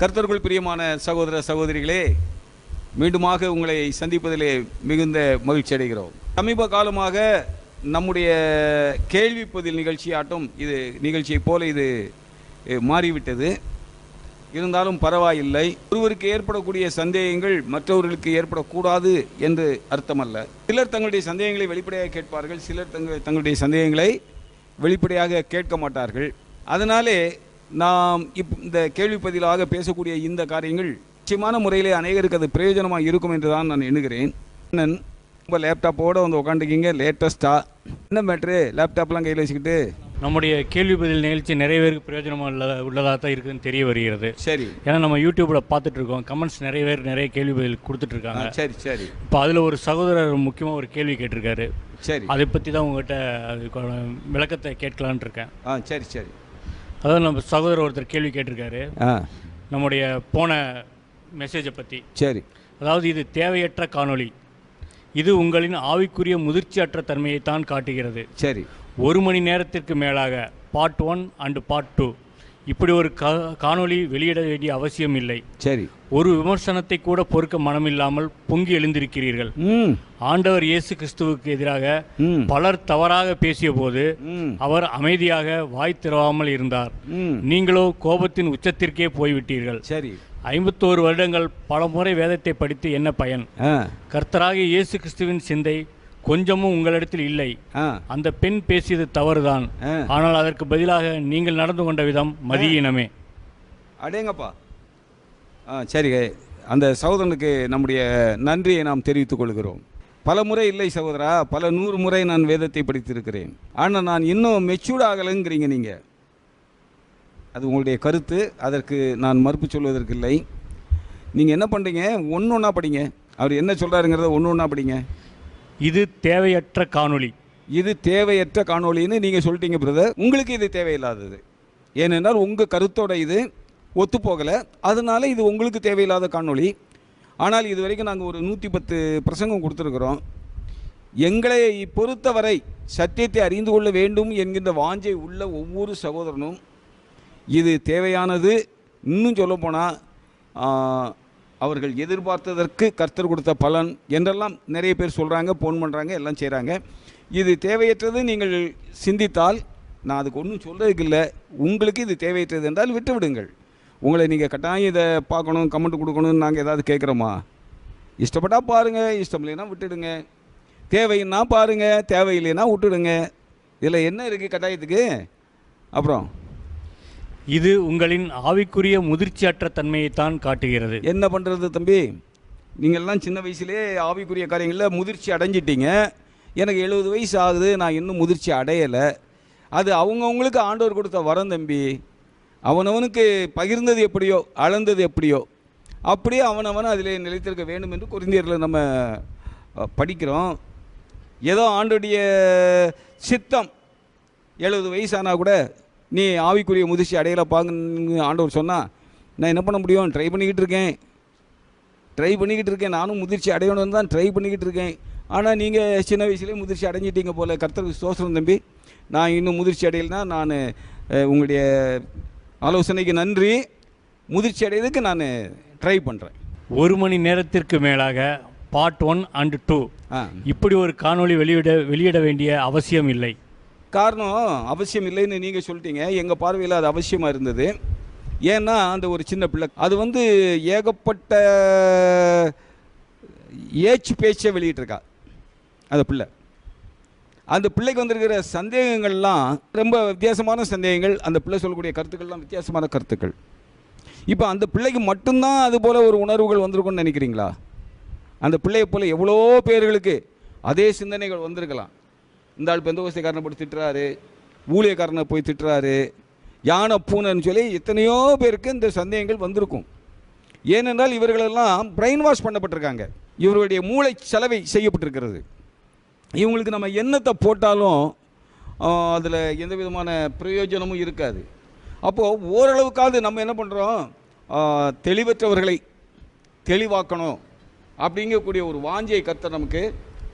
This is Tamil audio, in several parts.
கர்த்தருக்குள் பிரியமான சகோதர சகோதரிகளே, மீண்டுமாக உங்களை சந்திப்பதிலே மிகுந்த மகிழ்ச்சி அடைகிறோம். சமீப காலமாக நம்முடைய கேள்வி பதில் நிகழ்ச்சியாட்டும் இது நிகழ்ச்சியைப் போல இது மாறிவிட்டது. இருந்தாலும் பரவாயில்லை. ஒருவருக்கு ஏற்படக்கூடிய சந்தேகங்கள் மற்றவர்களுக்கு ஏற்படக்கூடாது என்று அர்த்தமல்ல. சிலர் தங்களுடைய சந்தேகங்களை வெளிப்படையாக கேட்பார்கள், சிலர் தங்களுடைய சந்தேகங்களை வெளிப்படையாக கேட்க மாட்டார்கள். அதனாலே நாம் இந்த கேள்வி பதிலாக பேசக்கூடிய இந்த காரியங்கள் நிச்சயமான முறையிலே அநேகருக்கு அது பிரயோஜனமாக இருக்கும் என்று தான் நான் எண்ணுகிறேன். ரொம்ப லேப்டாப்போடு வந்து உட்காந்துக்கிங்க, லேட்டஸ்ட்டாக என்ன மேட்ரு லேப்டாப்லாம் கையில் வச்சுக்கிட்டு நம்முடைய கேள்வி பதில் நிகழ்ச்சி நிறைய பேருக்கு பிரயோஜனமாக உள்ளதாக தான் இருக்குதுன்னு தெரிய வருகிறது. சரி, ஏன்னா நம்ம யூடியூப்பில் பார்த்துட்ருக்கோம், கமெண்ட்ஸ் நிறைய பேர் நிறைய கேள்வி பதில் கொடுத்துட்ருக்காங்க. சரி சரி. இப்போ அதில் ஒரு சகோதரர் முக்கியமாக ஒரு கேள்வி கேட்டிருக்காரு. சரி, அதை பற்றி தான் உங்கள்கிட்ட அதுக்கான விளக்கத்தை கேட்கலான் இருக்கேன். சரி சரி. அதாவது நம்ம சகோதரர் ஒருத்தர் கேள்வி கேட்டிருக்காரு நம்முடைய போன மெசேஜை பற்றி. சரி. அதாவது இது தேவையற்ற காணொளி, இது உங்களின் ஆவிக்குரிய முதிர்ச்சியற்ற தன்மையைத்தான் காட்டுகிறது. சரி. 1 மணி நேரத்திற்கு மேலாக பார்ட் 1 அண்ட் பார்ட் 2 இப்படி ஒரு காணொளி வெளியிட வேண்டிய அவசியம் இல்லை. சரி. ஒரு விமர்சனத்தை கூட பொறுக்க மனமில்லாமல் பொங்கி எழுந்திருக்கிறீர்கள். ஆண்டவர் இயேசு கிறிஸ்துவுக்கு எதிராக பலர் தவறாக பேசிய போது அவர் அமைதியாக வாய் திறவாமல் இருந்தார். நீங்களோ கோபத்தின் உச்சத்திற்கே போய்விட்டீர்கள். சரி. 51 வருடங்கள் பல முறை வேதத்தை படித்து என்ன பயன்? கர்த்தராகிய இயேசு கிறிஸ்துவின் சிந்தை கொஞ்சமும் உங்களிடத்தில் இல்லை. அந்த பெண் பேசியது தவறுதான், ஆனால் அதற்கு பதிலாக நீங்கள் நடந்து கொண்ட விதம் மதியினமே. அடேங்கப்பா. சரி, அந்த சகோதரனுக்கு நம்முடைய நன்றியை நாம் தெரிவித்துக் கொள்கிறோம். பல முறை இல்லை சகோதரா, பல 100 முறை நான் வேதத்தை படித்திருக்கிறேன். ஆனால் நான் இன்னும் மெச்சூர்ட் ஆகலைங்கிறீங்க நீங்கள். அது உங்களுடைய கருத்து, அதற்கு நான் மறுப்பு சொல்வதற்கு இல்லை. நீங்கள் என்ன பண்ணுறீங்க, ஒன்று ஒன்றா படிங்க. அவர் என்ன சொல்கிறாருங்கிறத ஒன்று ஒன்றா படிங்க. இது தேவையற்ற காணொளி, இது தேவையற்ற காணொளின்னு நீங்கள் சொல்லிட்டீங்க பிரதர். உங்களுக்கு இது தேவையில்லாதது. ஏனென்றால் உங்கள் கருத்தோட இது ஒத்துப்போகலை, அதனால இது உங்களுக்கு தேவையில்லாத காணொளி. ஆனால் இது வரைக்கும் நாங்கள் ஒரு 110 பிரசங்கம் கொடுத்துருக்குறோம். எங்களை பொறுத்தவரை சத்தியத்தை அறிந்து கொள்ள வேண்டும் என்கின்ற வாஞ்சை உள்ள ஒவ்வொரு சகோதரனும் இது தேவையானது. இன்னும் சொல்லப்போனால் அவர்கள் எதிர்பார்த்ததற்கு கர்த்தர் கொடுத்த பலன் என்றெல்லாம் நிறைய பேர் சொல்கிறாங்க, ஃபோன் பண்ணுறாங்க, எல்லாம் செய்கிறாங்க. இது தேவையற்றது நீங்கள் சிந்தித்தால் நான் அதுக்கு ஒன்றும் சொல்கிறதுக்கு இல்லை. உங்களுக்கு இது தேவையற்றது என்றால் விட்டு விடுங்கள். உங்களை நீங்கள் கட்டாயம் இதை பார்க்கணும், கமெண்ட் கொடுக்கணும்னு நாங்கள் ஏதாவது கேட்குறோமா? இஷ்டப்பட்டால் பாருங்கள், இஷ்டம் இல்லைன்னா விட்டுடுங்க. தேவைன்னா பாருங்கள், தேவையில்லைன்னா விட்டுடுங்க. இதில் என்ன இருக்குது கட்டாயத்துக்கு? அப்புறம் இது உங்களின் ஆவிக்குரிய முதிர்ச்சியற்ற தன்மையைத்தான் காட்டுகிறது. என்ன பண்ணுறது தம்பி, நீங்கள்லாம் சின்ன வயசுலேயே ஆவிக்குரிய காரியங்களில் முதிர்ச்சி அடைஞ்சிட்டீங்க. எனக்கு 70 வயசு ஆகுது, நான் இன்னும் முதிர்ச்சி அடையலை. அது அவங்கவுங்களுக்கு ஆண்டவர் கொடுத்த வரம் தம்பி. அவனவனுக்கு பகிர்ந்தது எப்படியோ, அளந்தது எப்படியோ, அப்படியே அவனவன் அதில் நிலைத்திருக்க வேண்டும் என்று கொரிந்தியரில் நம்ம படிக்கிறோம். ஏதோ ஆண்டோடைய சித்தம் 70 வயசானால் கூட நீ ஆவிக்குரிய முதிர்ச்சி அடையலைப்பாங்கன்னு ஆண்டவர் சொன்னால் நான் என்ன பண்ண முடியும்? ட்ரை பண்ணிக்கிட்டு இருக்கேன். நானும் முதிர்ச்சி அடையணும்னு தான் ட்ரை பண்ணிக்கிட்டு இருக்கேன். ஆனால் நீங்கள் சின்ன வயசுலேயே முதிர்ச்சி அடைஞ்சிட்டீங்க போல். கர்த்தருக்கு ஸ்தோத்திரம் தம்பி. நான் இன்னும் முதிர்ச்சி அடையலைன்னா நான் உங்களுடைய ஆலோசனைக்கு நன்றி. முதிர்ச்சி அடையிறதுக்கு நான் ட்ரை பண்ணுறேன். 1 மணி நேரத்திற்கு மேலாக பார்ட் 1 அண்ட் 2 இப்படி ஒரு காணொளி வெளியிட வேண்டிய அவசியம் இல்லை. காரணம் அவசியம் இல்லைன்னு நீங்கள் சொல்லிட்டீங்க. எங்கள் பார்வையில் அது அவசியமாக இருந்தது. ஏன்னா அந்த ஒரு சின்ன பிள்ளை அது ஏகப்பட்ட பேச்சை வெளியிட்டிருக்கா. அந்த பிள்ளைக்கு வந்திருக்கிற சந்தேகங்கள்லாம் ரொம்ப வித்தியாசமான சந்தேகங்கள். அந்த பிள்ளை சொல்லக்கூடிய கருத்துக்கள்லாம் வித்தியாசமான கருத்துக்கள். இப்போ அந்த பிள்ளைக்கு மட்டும்தான் அது போல் ஒரு உணர்வுகள் வந்திருக்கும்னு நினைக்கிறீங்களா? அந்த பிள்ளையை போல் எவ்வளோ பேர்களுக்கு அதே சிந்தனைகள் வந்திருக்கலாம். இந்த ஆள் பெந்தகோஸ்தேக்காரனை போட்டு திட்டுறாரு, ஊழியக்காரனை போய் திட்டுறாரு, யானை பூனைன்னு சொல்லி எத்தனையோ பேருக்கு இந்த சந்தேகங்கள் வந்திருக்கும். ஏனென்றால் இவர்களெல்லாம் பிரெயின் வாஷ் பண்ணப்பட்டிருக்காங்க. இவர்களுடைய மூளை செலவை செய்யப்பட்டிருக்கிறது. இவங்களுக்கு நம்ம எண்ணத்தை போட்டாலும் அதில் எந்த விதமான பிரயோஜனமும் இருக்காது. அப்போது ஓரளவுக்காவது நம்ம என்ன பண்ணுறோம், தெளிவற்றவர்களை தெளிவாக்கணும் அப்படிங்கக்கூடிய ஒரு வாஞ்சையை கர்த்தர் நமக்கு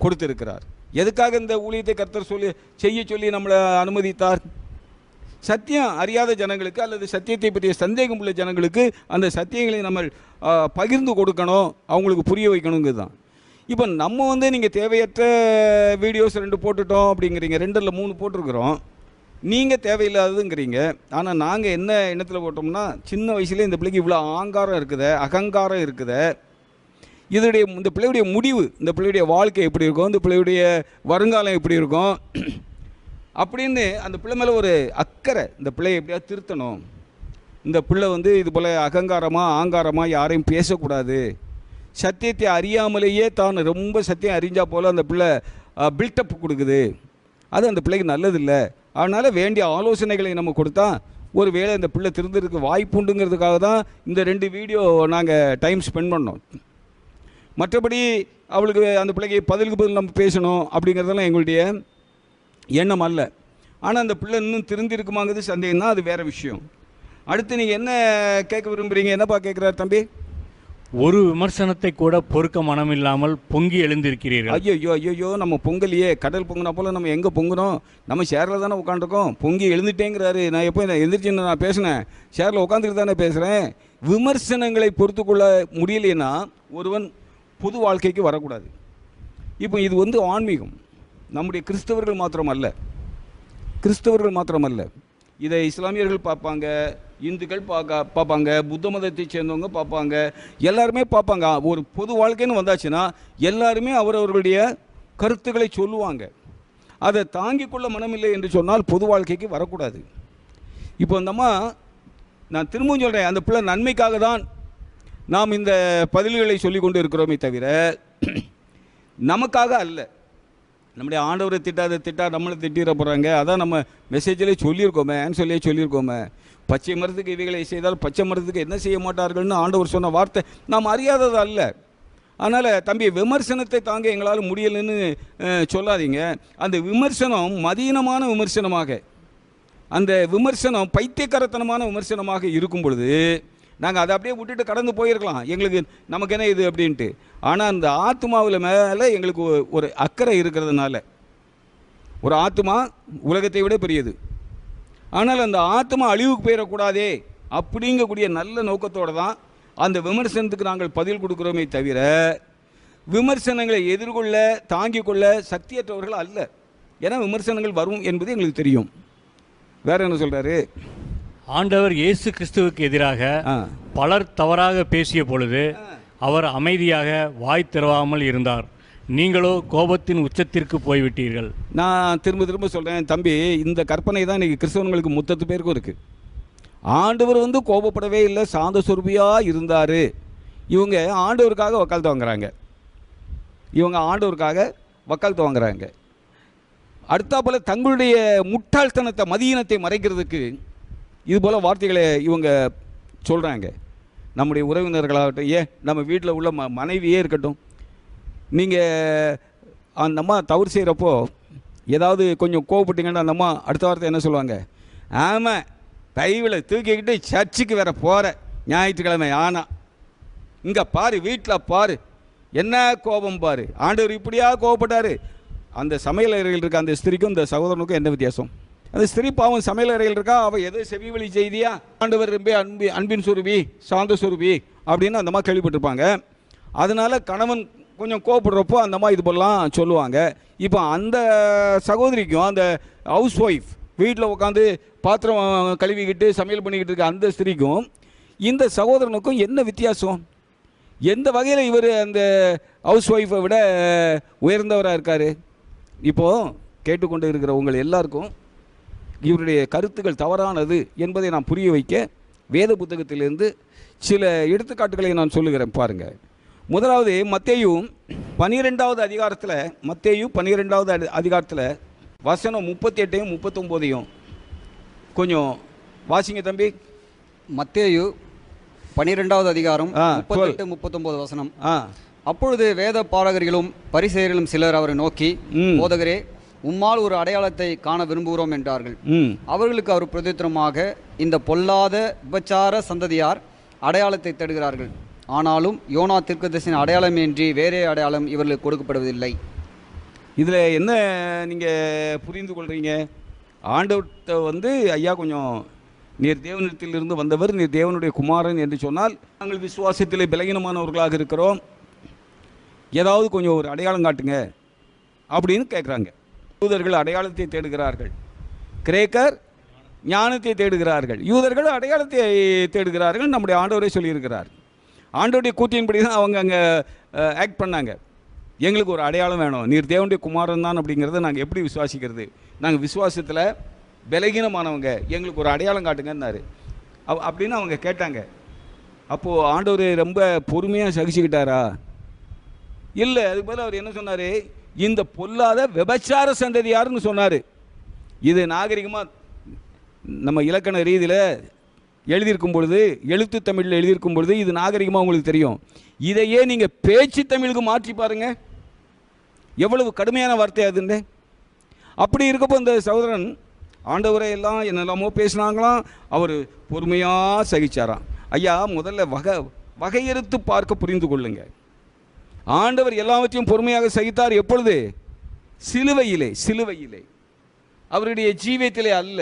கொடுத்திருக்கிறார். எதுக்காக இந்த ஊழியத்தை கர்த்தர் செய்ய சொல்லி நம்மளை அனுமதித்தார்? சத்தியம் அறியாத ஜனங்களுக்கு அல்லது சத்தியத்தை பற்றிய சந்தேகம் உள்ள ஜனங்களுக்கு அந்த சத்தியங்களை நம்ம பகிர்ந்து கொடுக்கணும், அவங்களுக்கு புரிய வைக்கணுங்கிறது தான். இப்போ நம்ம வந்து நீங்கள் தேவையற்ற வீடியோஸ் 2 போட்டுட்டோம் அப்படிங்கிறீங்க, 2 இல்லை 3 போட்டிருக்கிறோம், நீங்கள் தேவையில்லாததுங்கிறீங்க. ஆனால் நாங்கள் என்ன எண்ணத்தில் போட்டோம்னா, சின்ன வயசுலேயே இந்த பிள்ளைக்கு இவ்வளோ ஆங்காரம் இருக்குதே, அகங்காரம் இருக்குதே, இந்த பிள்ளையுடைய முடிவு, இந்த பிள்ளையுடைய வாழ்க்கை எப்படி இருக்கும், இந்த பிள்ளையுடைய வருங்காலம் எப்படி இருக்கும் அப்படின்னு அந்த பிள்ளை மேலே ஒரு அக்கறை, இந்த பிள்ளையை எப்படியாவது திருத்தணும், இந்த பிள்ளை வந்து இது போல் அகங்காரமாக ஆங்காரமாக யாரையும் பேசக்கூடாது, சத்தியத்தை அறியாமலேயே தான் ரொம்ப சத்தியம் அறிஞ்சா போல் அந்த பிள்ளை பில்டப் கொடுக்குது, அது அந்த பிள்ளைக்கு நல்லதில்லை. அதனால் வேண்டிய ஆலோசனைகளை நம்ம கொடுத்தா ஒரு வேளை இந்த பிள்ளை திருந்ததுக்கு வாய்ப்புண்டுங்கிறதுக்காக தான் இந்த 2 வீடியோ நாங்கள் டைம் ஸ்பெண்ட் பண்ணோம். மற்றபடி அவளுக்கு அந்த பிள்ளைக்கு பதிலுக்கு பதில் நம்ம பேசணும் அப்படிங்கிறதெல்லாம் எங்களுடைய எண்ணம் அல்ல. ஆனால் அந்த பிள்ளை இன்னும் திருந்திருக்குமாங்கிறது சந்தேகம் தான், அது வேறு விஷயம். அடுத்து நீங்கள் என்ன கேட்க விரும்புகிறீங்க? என்னப்பா கேட்குறாரு தம்பி? ஒரு விமர்சனத்தை கூட பொறுக்க மனமில்லாமல் பொங்கி எழுந்திருக்கிறீர்கள். ஐயோ ஐயோ, நம்ம பொங்கலையே, கடல் பொங்கினா போல் நம்ம எங்கே பொங்குறோம், நம்ம ஷேரில் தானே உட்காந்துருக்கோம், பொங்கி எழுந்துட்டேங்கிறாரு. நான் எப்போ எந்திரிச்சின்னு நான் பேசினேன், ஷேரில் உட்காந்துட்டு தானே பேசுகிறேன். விமர்சனங்களை பொறுத்து கொள்ள முடியலைன்னா ஒருவன் பொது வாழ்க்கைக்கு வரக்கூடாது. இப்போ இது வந்து ஆன்மீகம், நம்முடைய கிறிஸ்தவர்கள் மாத்திரமல்ல, இதை இஸ்லாமியர்கள் பார்ப்பாங்க, இந்துக்கள் பார்ப்பாங்க, புத்த மதத்தை சேர்ந்தவங்க பார்ப்பாங்க, எல்லாருமே பார்ப்பாங்க. ஒரு பொது வாழ்க்கைன்னு வந்தாச்சுன்னா எல்லாருமே அவரவர்களுடைய கருத்துக்களை சொல்லுவாங்க. அதை தாங்கிக் கொள்ள மனமில்லை என்று சொன்னால் பொது வாழ்க்கைக்கு வரக்கூடாது. இப்போ அந்தம்மா, நான் திரும்பவும் சொல்கிறேன், அந்த பிள்ளை நன்மைக்காக தான் நாம் இந்த பதில்களை சொல்லி கொண்டு இருக்கிறோமே தவிர நமக்காக அல்ல. நம்முடைய ஆண்டவரை திட்டா நம்மளை திட்டிட போகிறாங்க, அதான் நம்ம மெசேஜிலே சொல்லியிருக்கோமே, பச்சை மரத்துக்கு இவைகளை செய்தால் பச்சை மரத்துக்கு என்ன செய்ய மாட்டார்கள்னு ஆண்டவர் சொன்ன வார்த்தை நாம் அறியாதது அல்ல. அதனால் தம்பி, விமர்சனத்தை தாங்க எங்களால் முடியலைன்னு சொல்லாதீங்க. அந்த விமர்சனம் மதீனமான விமர்சனமாக, அந்த விமர்சனம் பைத்தியக்காரத்தனமான விமர்சனமாக இருக்கும் பொழுது நாங்கள் அதை அப்படியே விட்டுட்டு கடந்து போயிருக்கலாம், நமக்கு என்ன இது அப்படின்ட்டு. ஆனால் அந்த ஆத்மாவில் மேலே எங்களுக்கு ஒரு அக்கறை இருக்கிறதுனால, ஒரு ஆத்மா உலகத்தை விட பெரியது, ஆனால் அந்த ஆத்மா அழிவுக்கு போயிடக்கூடாதே அப்படிங்கக்கூடிய நல்ல நோக்கத்தோடு தான் அந்த விமர்சனத்துக்கு நாங்கள் பதில் கொடுக்குறோமே தவிர விமர்சனங்களை எதிர்கொள்ள தாங்கிக் கொள்ள சக்தியற்றவர்கள் அல்ல. ஏன்னா விமர்சனங்கள் வரும் என்பது எங்களுக்கு தெரியும். வேற என்ன சொல்கிறாரு? ஆண்டவர் இயேசு கிறிஸ்துவுக்கு எதிராக பலர் தவறாக பேசிய பொழுது அவர் அமைதியாக வாய் திறவாமல் இருந்தார். நீங்களோ கோபத்தின் உச்சத்திற்கு போய்விட்டீர்கள். நான் திரும்ப சொல்கிறேன் தம்பி, இந்த கற்பனை தான் இன்றைக்கி கிறிஸ்தவங்களுக்கு 30 பேருக்கும் இருக்குது. ஆண்டவர் வந்து கோபப்படவே இல்லை, சாந்த சொருபியாக இருந்தார். இவங்க ஆண்டவருக்காக வக்காலத்து வாங்குறாங்க. அடுத்தாப்புல தங்களுடைய முட்டாள்தனத்தை, மதியினத்தை மறைக்கிறதுக்கு இதுபோல் வார்த்தைகளை இவங்க சொல்கிறாங்க. நம்முடைய உறவினர்களாகட்டும், நம்ம வீட்டில் உள்ள மனைவியே இருக்கட்டும், நீங்கள் அந்த அம்மா தவறு செய்கிறப்போ ஏதாவது கொஞ்சம் கோவப்பட்டீங்கன்னா அந்த அம்மா அடுத்த வார்த்தை என்ன சொல்லுவாங்க? ஆமாம், பைபிளை தூக்கிக்கிட்டு சர்ச்சுக்கு வேற போகிற ஞாயிற்றுக்கிழமை ஆனால் இங்கே பாரு, வீட்டில் பாரு, என்ன கோபம் பாரு, ஆண்டவர் இப்படியா கோவப்பட்டார். அந்த சமையல் அறையில் இருக்க அந்த ஸ்திரிக்கும் இந்த சகோதரனுக்கும் என்ன வித்தியாசம்? அந்த ஸ்திரீ பாவம் சமையல் அறையில் இருக்கா, அவள் எதோ செவி வழி செய்தியா, ஆண்டவர் ரொம்ப அன்பின் சுருபி, சாந்த சுருபி அப்படின்னு அந்த அம்மா கேள்விப்பட்டிருப்பாங்க. அதனால் கணவன் கொஞ்சம் கோவப்படுறப்போ அந்த அம்மா இது போலாம் சொல்லுவாங்க. இப்போ அந்த சகோதரிக்கும், அந்த ஹவுஸ் ஒய்ஃப் வீட்டில் உட்காந்து பாத்திரம் கழுவிக்கிட்டு சமையல் பண்ணிக்கிட்டு இருக்க அந்த ஸ்திரீக்கும் இந்த சகோதரனுக்கும் என்ன வித்தியாசம்? எந்த வகையில் இவர் அந்த ஹவுஸ் ஒய்ஃபை விட உயர்ந்தவராக இருக்கார்? இப்போது கேட்டுக்கொண்டு இருக்கிற உங்கள் எல்லாருக்கும் இவருடைய கருத்துக்கள் தவறானது என்பதை நான் புரிய வைக்க வேத புத்தகத்திலிருந்து சில எடுத்துக்காட்டுகளை நான் சொல்லுகிறேன் பாருங்கள். முதலாவது மத்தேயு 12வது அதிகாரத்தில் வசனம் 38 39 கொஞ்சம் வாசிங்க தம்பி. மத்தேயு 12வது அதிகாரம் 38 39 வசனம். அப்பொழுது வேத பாரகர்களும் பரிசேயர்களும் சிலர் அவரை நோக்கி, போதகரே, உம்மால் ஒரு அடையாளத்தை காண விரும்புகிறோம் என்றார்கள். அவர்களுக்கு அவர் பிரதித்திரமாக, இந்த பொல்லாத விபச்சார சந்ததியார் அடையாளத்தை தேடுகிறார்கள், ஆனாலும் யோனா தீர்க்கதரிசியின் அடையாளமின்றி வேறே அடையாளம் இவர்களுக்கு கொடுக்கப்படுவதில்லை. இதில் என்ன நீங்கள் புரிந்து கொள்கிறீங்க? ஆண்டவர்கிட்ட வந்து ஐயா கொஞ்சம் நீர் தேவனிடத்திலிருந்து வந்தவர், நீர் தேவனுடைய குமாரன் என்று சொன்னால் நாங்கள் விசுவாசத்திலே பலகீனமானவர்களாக இருக்கிறோம், ஏதாவது கொஞ்சம் ஒரு அடையாளம் காட்டுங்க அப்படின்னு கேட்குறாங்க. யூதர்கள் அடையாளத்தை தேடுகிறார்கள், கிரேக்கர் ஞானத்தை தேடுகிறார்கள், யூதர்கள் அடையாளத்தை தேடுகிறார்கள். நம்முடைய ஆண்டவரே சொல்லியிருக்கிறார். ஆண்டவருடைய கூற்றின்படி தான் அவங்க அங்கே ஆக்ட் பண்ணாங்க. எங்களுக்கு ஒரு அடையாளம் வேணும், நீர் தேவனுடைய குமாரன் தான் அப்படிங்கிறத நாங்கள் எப்படி விசுவாசிக்கிறது, நாங்கள் விசுவாசத்தில் பலகீனமானவங்க, எங்களுக்கு ஒரு அடையாளம் காட்டுங்கன்னாரு. அப்படின்னு அவங்க கேட்டாங்க. அப்போது ஆண்டவர் ரொம்ப பொறுமையாக சகிச்சுக்கிட்டாரா? இல்லை. அதுக்கு பதில் அவர் என்ன சொன்னார்? இந்த பொல்லாத விபச்சார சந்ததியாருன்னு சொன்னார். இது நாகரிகமாக நம்ம இலக்கண ரீதியில் எழுதியிருக்கும் பொழுது, எழுத்து தமிழில் எழுதியிருக்கும் பொழுது இது நாகரிகமாக உங்களுக்கு தெரியும். இதையே நீங்கள் பேச்சு தமிழுக்கு மாற்றி பாருங்கள், எவ்வளவு கடுமையான வார்த்தை அதுன்னு. அப்படி இருக்கப்போ இந்த சகோதரன் ஆண்டவரை எல்லாம் என்னெல்லாமோ பேசினாங்களாம், அவர் பொறுமையாக சகிச்சாராம். ஐயா, முதல்ல வகையறுத்து பார்க்க புரிந்து கொள்ளுங்க. ஆண்டவர் எல்லாவற்றையும் பொறுமையாக சகித்தார். எப்பொழுது? சிலுவையிலே. அவருடைய ஜீவியத்திலே அல்ல,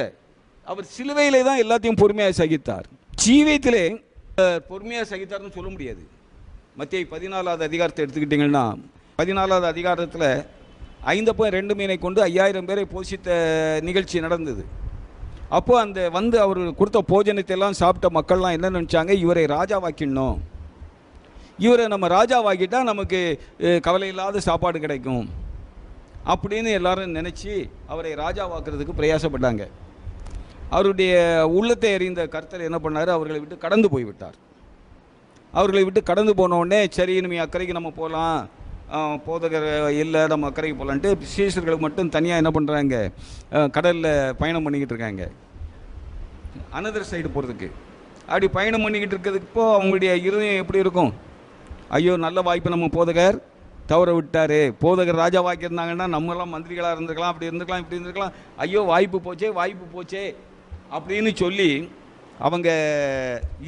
அவர் சிலுவையிலே தான் எல்லாத்தையும் பொறுமையாக சகித்தார். ஜீவியத்திலே பொறுமையாக சகித்தார்னு சொல்ல முடியாது. மத்தேயு 14வது அதிகாரத்தை எடுத்துக்கிட்டிங்கன்னா, 14வது அதிகாரத்தில் 5.2 மீனை கொண்டு 5000 பேரை போஷித்த நிகழ்ச்சி நடந்தது. அப்போது அந்த அவர் கொடுத்த போஜனத்தை எல்லாம் சாப்பிட்ட மக்கள்லாம் என்ன நினச்சாங்க? இவரை ராஜாவாக்கிடணும், இவரை நம்ம ராஜாவாக்கிட்டால் நமக்கு கவலை இல்லாத சாப்பாடு கிடைக்கும் அப்படின்னு எல்லாரும் நினச்சி அவரை ராஜாவாக்குறதுக்கு பிரயாசப்பட்டாங்க. அவருடைய உள்ளத்தை அறிந்த கர்த்தர் என்ன பண்ணார்? அவர்களை விட்டு கடந்து போய்விட்டார். அவர்களை விட்டு கடந்து போனோடனே சரி இனிமே அக்கறைக்கு நம்ம போகலாம், போதகர் இல்லை நம்ம அக்கறைக்கு போகலான்ட்டு சீஷர்களுக்கு மட்டும் தனியாக என்ன பண்ணுறாங்க? கடலில் பயணம் பண்ணிக்கிட்டு இருக்காங்க, அனதர் சைடு போகிறதுக்கு. அப்படி பயணம் பண்ணிக்கிட்டு இருக்கிறதுக்கு அவங்களுடைய இருதயம் எப்படி இருக்கும்? ஐயோ, நல்ல வாய்ப்பு நம்ம போதகர் தவற விட்டார், போதகர் ராஜா வாக்கியிருந்தாங்கன்னா நம்மளாம் மந்திரிகளாக இருந்திருக்கலாம், அப்படி இருந்திருக்கலாம், இப்படி இருந்திருக்கலாம், ஐயோ வாய்ப்பு போச்சே அப்படின்னு சொல்லி அவங்க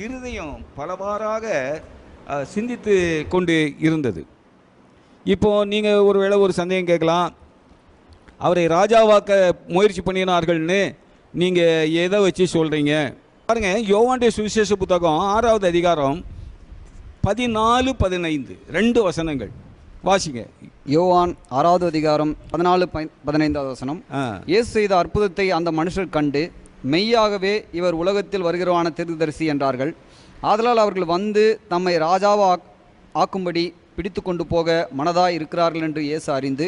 இருதயம் பலவாறாக சிந்தித்து கொண்டு இருந்தது. இப்போது நீங்கள் ஒருவேளை ஒரு சந்தேகம் கேட்கலாம், அவரை ராஜாவாக்க முயற்சி பண்ணினார்கள்னு நீங்கள் எதை வச்சு சொல்கிறீங்க? பாருங்கள், யோவானுடைய சுவிசேஷ புத்தகம் 6வது அதிகாரம் 14-15 2 வசனங்கள் வாசிங்க. யோவான் 6வது அதிகாரம் 14-15 வசனம். இயேசு செய்த அற்புதத்தை அந்த மனுஷர் கண்டு, மெய்யாகவே இவர் உலகத்தில் வருகிறவான தீர்க்கதரிசி என்றார்கள். ஆதலால் அவர்கள் வந்து தம்மை ராஜாவா ஆக்கும்படி பிடித்து கொண்டு போக மனதாய் இருக்கிறார்கள் என்று இயேசு அறிந்து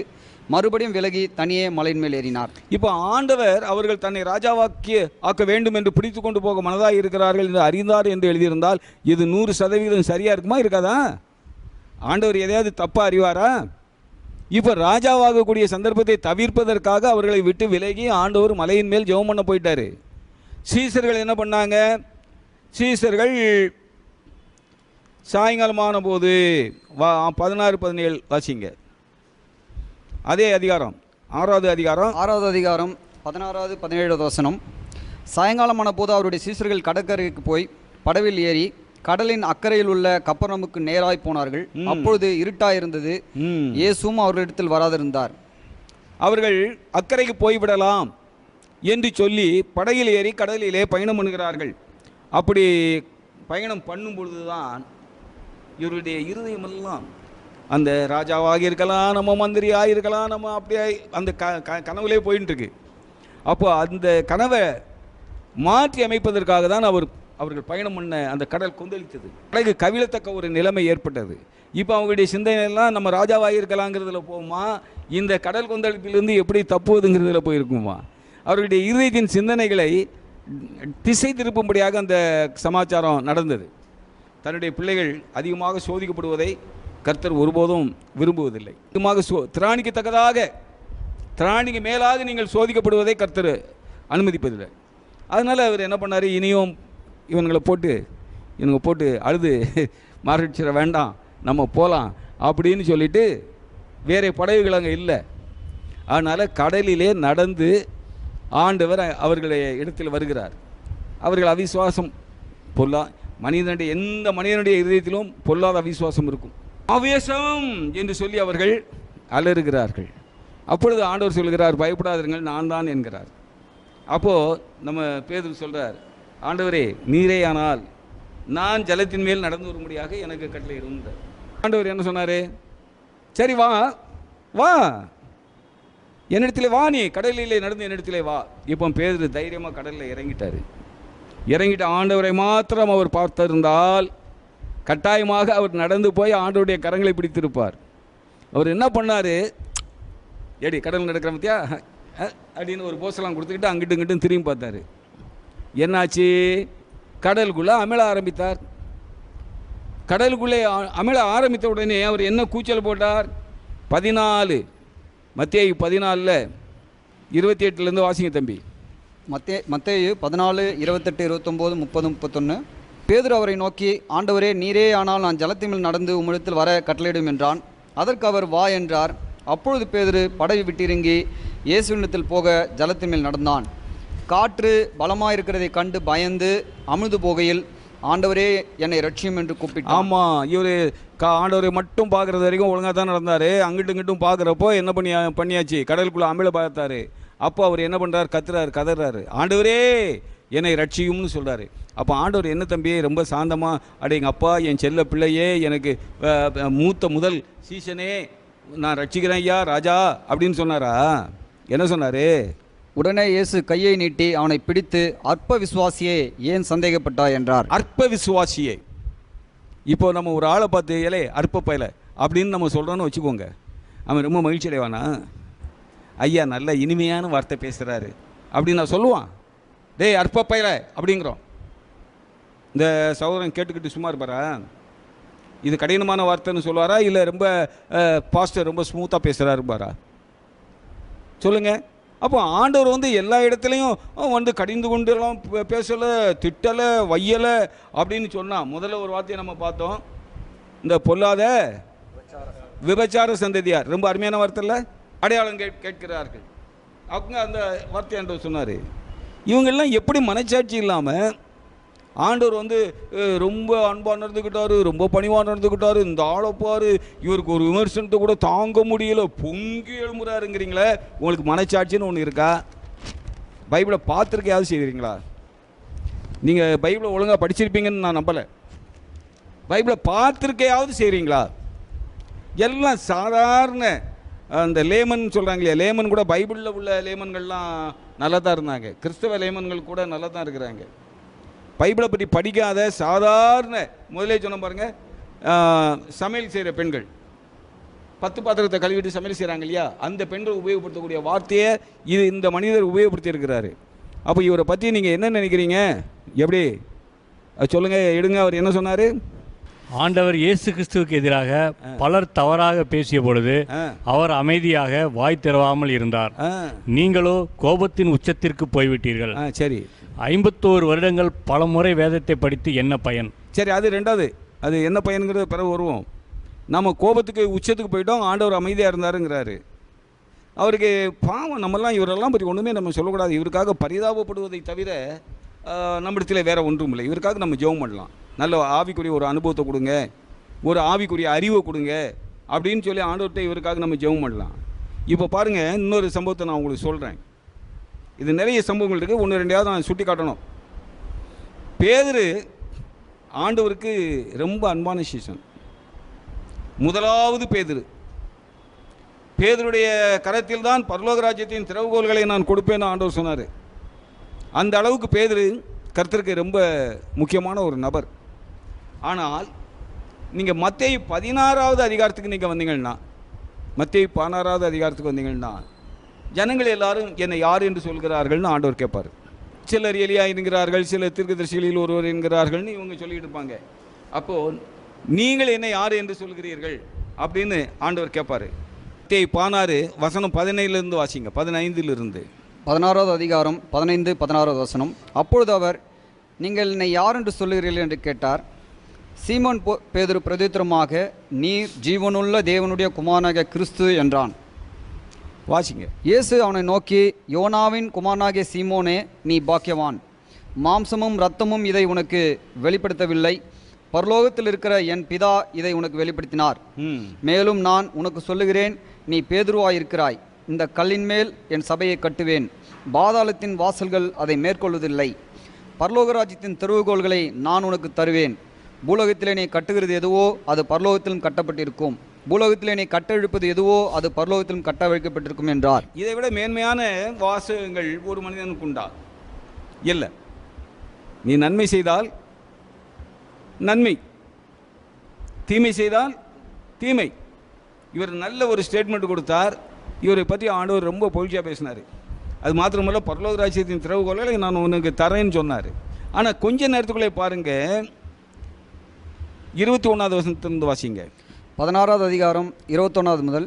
மறுபடியும் விலகி தனியே மலையின் மேல் ஏறினார். இப்போ ஆண்டவர் அவர்கள் தன்னை ராஜாவாக்கி ஆக்க வேண்டும் என்று பிடித்து கொண்டு போக மனதாய் இருக்கிறார்கள் என்று அறிந்தார் என்று எழுதியிருந்தால் இது 100% சரியாக இருக்குமா? இருக்காதா? ஆண்டவர் எதையாவது தப்பாக அறிவாரா? இப்போ ராஜாவாகக்கூடிய சந்தர்ப்பத்தை தவிர்ப்பதற்காக அவர்களை விட்டு விலகி ஆண்டவர் மலையின் மேல் ஜெபம் பண்ண போயிட்டார். சீசர்கள் என்ன பண்ணாங்க? சீசர்கள் சாயங்காலமான போது 16-17 வாசிங்க. அதே அதிகாரம் 6வது அதிகாரம் 16-17 வசனம். சாயங்காலமான போது அவருடைய சீசர்கள் கடற்கரைக்கு போய் படவில் ஏறி கடலின் அக்கறையில் உள்ள கப்பர்நமுக்கு நேராய் போனார்கள். அப்பொழுது இருட்டாயிருந்தது, இயேசுவும் அவர்களிடத்தில் வராதிருந்தார். அவர்கள் அக்கறைக்கு போய்விடலாம் என்று சொல்லி படகில் ஏறி கடலிலே பயணம் பண்ணுகிறார்கள். அப்படி பயணம் பண்ணும் பொழுதுதான் இவருடைய இருதயமெல்லாம் அந்த ராஜாவாக இருக்கலாம், நம்ம மந்திரியாக இருக்கலாம், நம்ம அப்படியே அந்த கனவுலே போயின்னு இருக்கு. அப்போ அந்த கனவை மாற்றி அமைப்பதற்காக தான் அவர்கள் பயணம் பண்ண அந்த கடல் கொந்தளித்தது, படகு கவிழத்தக்க ஒரு நிலைமை ஏற்பட்டது. இப்போ அவங்களுடைய சிந்தனையெல்லாம் நம்ம ராஜாவாக இருக்கலாங்கிறதுல போகுமா, இந்த கடல் கொந்தளிப்பிலிருந்து எப்படி தப்புவதுங்கிறதுல போயிருக்குமா? அவர்களுடைய இருதயத்தின் சிந்தனைகளை திசை திருப்பும்படியாக அந்த சமாச்சாரம் நடந்தது. தன்னுடைய பிள்ளைகள் அதிகமாக சோதிக்கப்படுவதை கர்த்தர் ஒருபோதும் விரும்புவதில்லை. அதிகமாக திராணிக்கத்தக்கதாக திராணிக்கு மேலாக நீங்கள் சோதிக்கப்படுவதை கர்த்தர் அனுமதிப்பதில்லை. அதனால் அவர் என்ன பண்ணார்? இனியும் இவங்களை போட்டு அழுது மாரடிச்சிட வேண்டாம், நம்ம போகலாம் அப்படின்னு சொல்லிட்டு வேறு படகுகள் அங்கே இல்லை. அதனால் கடலிலே நடந்து ஆண்டவர் அவர்களுடைய இடத்தில் வருகிறார். அவர்கள் அவிசுவாசம் எந்த மனிதனுடைய இதயத்திலும் பொல்லாத அவிசுவாசம் இருக்கும். ஆவேசம் என்று சொல்லி அவர்கள் அலறுகிறார்கள். அப்பொழுது ஆண்டவர் சொல்கிறார், பயப்படாதீர்கள், நான் தான் என்கிறார். அப்போது நம்ம பேதுரு சொல்கிறார், ஆண்டவரே நீரே ஆனால் நான் ஜலத்தின் மேல் நடந்து வரும்படியாக எனக்கு கட்டளையிடும். ஆண்டவர் என்ன சொன்னார்? சரி வா வா, என்னிடத்திலே வா, நீ கடலிலே நடந்து என்னிடத்திலே வா. இப்போ பேதுரு தைரியமாக கடலில் இறங்கிட்டு ஆண்டவரை மாத்திரம் அவர் பார்த்திருந்தால் கட்டாயமாக அவர் நடந்து போய் ஆண்டவருடைய கரங்களை பிடித்திருப்பார். அவர் என்ன பண்ணார்? ஏடி கடல் நடக்கிற மத்தியா அப்படின்னு ஒரு போசலாம் கொடுத்துக்கிட்டு அங்கிட்டு இங்கிட்டும் திரும்பி பார்த்தாரு. என்னாச்சு? கடலுக்குள்ளே அமிழ ஆரம்பித்தார். கடலுக்குள்ளே அமிழ ஆரம்பித்த உடனே அவர் என்ன கூச்சல் போட்டார்? 14 மத்தேயு 14 28 வாசிங்க தம்பி. மத்தேயு 14 28 29 30 31. பேதுரு அவரை நோக்கி, ஆண்டவரே நீரே ஆனால் நான் ஜலத்தின் மேல் நடந்து உம்மிடத்தில் வர கட்டளையிடும் என்றான். அதற்கு அவர் வா என்றார். அப்பொழுது பேதுரு படகு விட்டிறங்கி இயேசுவினிடத்தில் போக ஜலத்தின் மேல் நடந்தான். காற்று பலமாயிருக்கிறதை கண்டு பயந்து அமிழ்ந்து போகையில், ஆண்டவரே என்னை ரட்சியும் என்று கூப்பிட்டார். ஆமாம், இவர் ஆண்டவரை மட்டும் பார்க்குறது வரைக்கும் ஒழுங்காக தான் நடந்தார். அங்கிட்டும் இங்கிட்டும் பார்க்குறப்போ என்ன பண்ணியாச்சு? கடலுக்குள்ளே அமிழ பார்த்தாரு. அப்போ அவர் என்ன பண்ணுறார்? கதறாரு, ஆண்டவரே என்னை ரட்சியும்னு சொல்கிறாரு. அப்போ ஆண்டவர் என்ன தம்பி ரொம்ப சாந்தமாக, அட எங்கள் அப்பா, என் செல்ல பிள்ளையே, எனக்கு மூத்த முதல் சீசனே, நான் ரட்சிக்கிறேன் ஐயா ராஜா அப்படின்னு சொன்னாரா? என்ன சொன்னார்? உடனே இயேசு கையை நீட்டி அவனை பிடித்து, அற்ப விசுவாசியே ஏன் சந்தேகப்பட்டாய் என்றார். அற்ப விசுவாசியே. இப்போ நம்ம ஒரு ஆளை பார்த்து ஏலே அற்ப பயல அப்படின்னு நம்ம சொல்கிறோன்னு வச்சுக்கோங்க, அவன் ரொம்ப மகிழ்ச்சி அடைவானா? ஐயா நல்ல இனிமையான வார்த்தை பேசுகிறாரு அப்படின்னு நான் சொல்லுவான். டேய் அற்ப பயல அப்படிங்கிறோம். இந்த சகோதரன் கேட்டுக்கிட்டு சும்மா இருப்பாரா? இது கடினமான வார்த்தைன்னு சொல்லுவாரா, இல்லை ரொம்ப பாஸ்டர் ரொம்ப ஸ்மூத்தாக பேசுகிறாருப்பாரா? சொல்லுங்கள். அப்போ ஆண்டவர் எல்லா இடத்துலையும் கடிந்து கொண்டுலாம் பேசலை, திட்டலை, வையலை அப்படின்னு சொன்னால், முதல்ல ஒரு வார்த்தையை நம்ம பார்த்தோம், இந்த பொல்லாத விபச்சார சந்ததியார். ரொம்ப அருமையான வார்த்தை இல்லை? அடையாளம் கேட்கிறார்கள். அவங்க அந்த வார்த்தை ஆண்டவர் சொன்னார். இவங்கெல்லாம் எப்படி மனச்சாட்சி இல்லாமல் ஆண்டவர் ரொம்ப அன்பாக நடந்துக்கிட்டாரு, ரொம்ப பணிவாக நடந்துக்கிட்டாரு, இந்த ஆளைப்பாரு, இவருக்கு ஒரு விமர்சனத்தை கூட தாங்க முடியலை, பொங்கி எழுமுறாருங்கிறீங்களே. உங்களுக்கு மனச்சாட்சின்னு ஒன்று இருக்கா? பைபிளை பார்த்துருக்கையாவது செய்கிறீங்களா? நீங்கள் பைபிளை ஒழுங்காக படிச்சிருப்பீங்கன்னு நான் நம்பலை. பைபிளை பார்த்துருக்கையாவது செய்கிறீங்களா? எல்லாம் சாதாரண அந்த லேமன் சொல்கிறாங்க இல்லையா, லேமன் கூட பைபிளில் உள்ள லேமன்கள்லாம் நல்லா தான் இருந்தாங்க. கிறிஸ்தவ லேமன்கள் கூட நல்லா தான் இருக்கிறாங்க. பைபிளை பற்றி படிக்காத சாதாரண, முதலே சொன்ன பாருங்கள், சமையல் செய்கிற பெண்கள் 10 பாத்திரத்தை கழுவிட்டு சமையல் செய்கிறாங்க இல்லையா, அந்த பெண்கள் உபயோகப்படுத்தக்கூடிய வார்த்தையை இந்த மனிதர் உபயோகப்படுத்தி இருக்கிறாரு. அப்போ இவரை பற்றி நீங்கள் என்ன நினைக்கிறீங்க? எப்படி சொல்லுங்கள், எடுங்க. அவர் என்ன சொன்னார்? ஆண்டவர் இயேசு கிறிஸ்துவுக்கு எதிராக பலர் தவறாக பேசிய பொழுது அவர் அமைதியாக வாய் திறவாமல் இருந்தார். நீங்களோ கோபத்தின் உச்சத்திற்கு போய்விட்டீர்கள். சரி, 51 வருடங்கள் பல முறை வேதத்தை படித்து என்ன பயன்? சரி, அது ரெண்டாவது. அது என்ன பயனுங்கிறது பிறகு வருவோம். நம்ம கோபத்துக்கு உச்சத்துக்கு போயிட்டோம், ஆண்டவர் அமைதியாக இருந்தாருங்கிறாரு. அவருக்கு பாவம், நம்மெல்லாம் இவரெல்லாம் பற்றி ஒன்றுமே நம்ம சொல்லக்கூடாது. இவருக்காக பரிதாபப்படுவதை தவிர நம்மிடத்தில் வேறு ஒன்றும் இல்லை. இவருக்காக நம்ம ஜெபம் பண்ணலாம். நல்ல ஆவிக்குரிய ஒரு அனுபவத்தை கொடுங்க, ஒரு ஆவிக்குரிய அறிவை கொடுங்க அப்படின்னு சொல்லி ஆண்டவர்கிட்ட இவருக்காக நம்ம ஜெபம் பண்ணலாம். இப்போ பாருங்கள், இன்னொரு சம்பவத்தை நான் உங்களுக்கு சொல்கிறேன். இது நிறைய சம்பவங்கள் இருக்குது, 1-2 நான் சுட்டி காட்டணும். பேதுரு ஆண்டவருக்கு ரொம்ப அன்பான சீசன். முதலாவது பேதுருடைய கரத்தில் தான் பரலோக ராஜ்யத்தின் திறவுகோல்களை நான் கொடுப்பேன்னு ஆண்டவர் சொன்னார். அந்த அளவுக்கு பேதுரு கர்த்தருக்கு ரொம்ப முக்கியமான ஒரு நபர். ஆனால் நீங்கள் மத்தேயு 16வது அதிகாரத்துக்கு நீங்கள் வந்தீங்கன்னா, மத்தேயு 16வது அதிகாரத்துக்கு வந்தீங்கன்னா, ஜனங்கள் எல்லாரும் என்னை யார் என்று சொல்கிறார்கள்னு ஆண்டவர் கேட்பார். சிலர் எலியா என்கிறார்கள், சிலர் தீர்க்கதரிசிகளில் ஒருவர் என்கிறார்கள்னு இவங்க சொல்லிட்டு இருப்பாங்க. அப்போது நீங்கள் என்னை யார் என்று சொல்கிறீர்கள் அப்படின்னு ஆண்டவர் கேட்பார். மத்தேயு 16 வசனம் 17 வாசிங்க, 15 16வது அதிகாரம் 15 16வது வசனம். அப்பொழுது அவர், நீங்கள் என்னை யார் என்று சொல்லுகிறீர்கள் என்று கேட்டார். சீமோன் பேதுரு பிரதித்திரமாக, நீர் ஜீவனுள்ள தேவனுடைய குமாரனாகிய கிறிஸ்து என்றான். வாசிங்க. இயேசு அவனை நோக்கி, யோனாவின் குமாரனாகிய சீமோனே, நீ பாக்கியவான், மாம்சமும் இரத்தமும் இதை உனக்கு வெளிப்படுத்தவில்லை, பரலோகத்தில் இருக்கிற என் பிதா இதை உனக்கு வெளிப்படுத்தினார். மேலும் நான் உனக்கு சொல்லுகிறேன், நீ பேதுருவாயிருக்கிறாய், இந்த கல்லின் மேல் என் சபையை கட்டுவேன், பாதாளத்தின் வாசல்கள் அதை மேற்கொள்வதில்லை. பரலோகராஜ்யத்தின் திறவுகோல்களை நான் உனக்கு தருவேன். பூலோகத்திலே நீ கட்டுகிறது எதுவோ அது பரலோகத்திலும் கட்டப்பட்டிருக்கும், பூலோகத்திலே நீ கட்டழிப்பது எதுவோ அது பரலோகத்திலும் கட்டவிழ்க்கப்பட்டிருக்கும் என்றார். இதை விட மேன்மையான வாசகங்கள் ஒரு மனிதனுக்கு உண்டா? இல்லை. நீ நன்மை செய்தால் நன்மை, தீமை செய்தால் தீமை. இவர் நல்ல ஒரு ஸ்டேட்மெண்ட் கொடுத்தார். இவரை பற்றி ஆண்டவர் ரொம்ப புகழ்ச்சியாக பேசினார். அது மாத்திரமல்ல, பரலோக ராஜ்யத்தின் திறவுகோல்களை நான் உனக்கு தரேன்னு சொன்னார். ஆனால் கொஞ்ச நேரத்துக்குள்ளே பாருங்கள், 21வது வசனத்திலிருந்து வாசிங்க. 16வது அதிகாரம் 21 முதல்.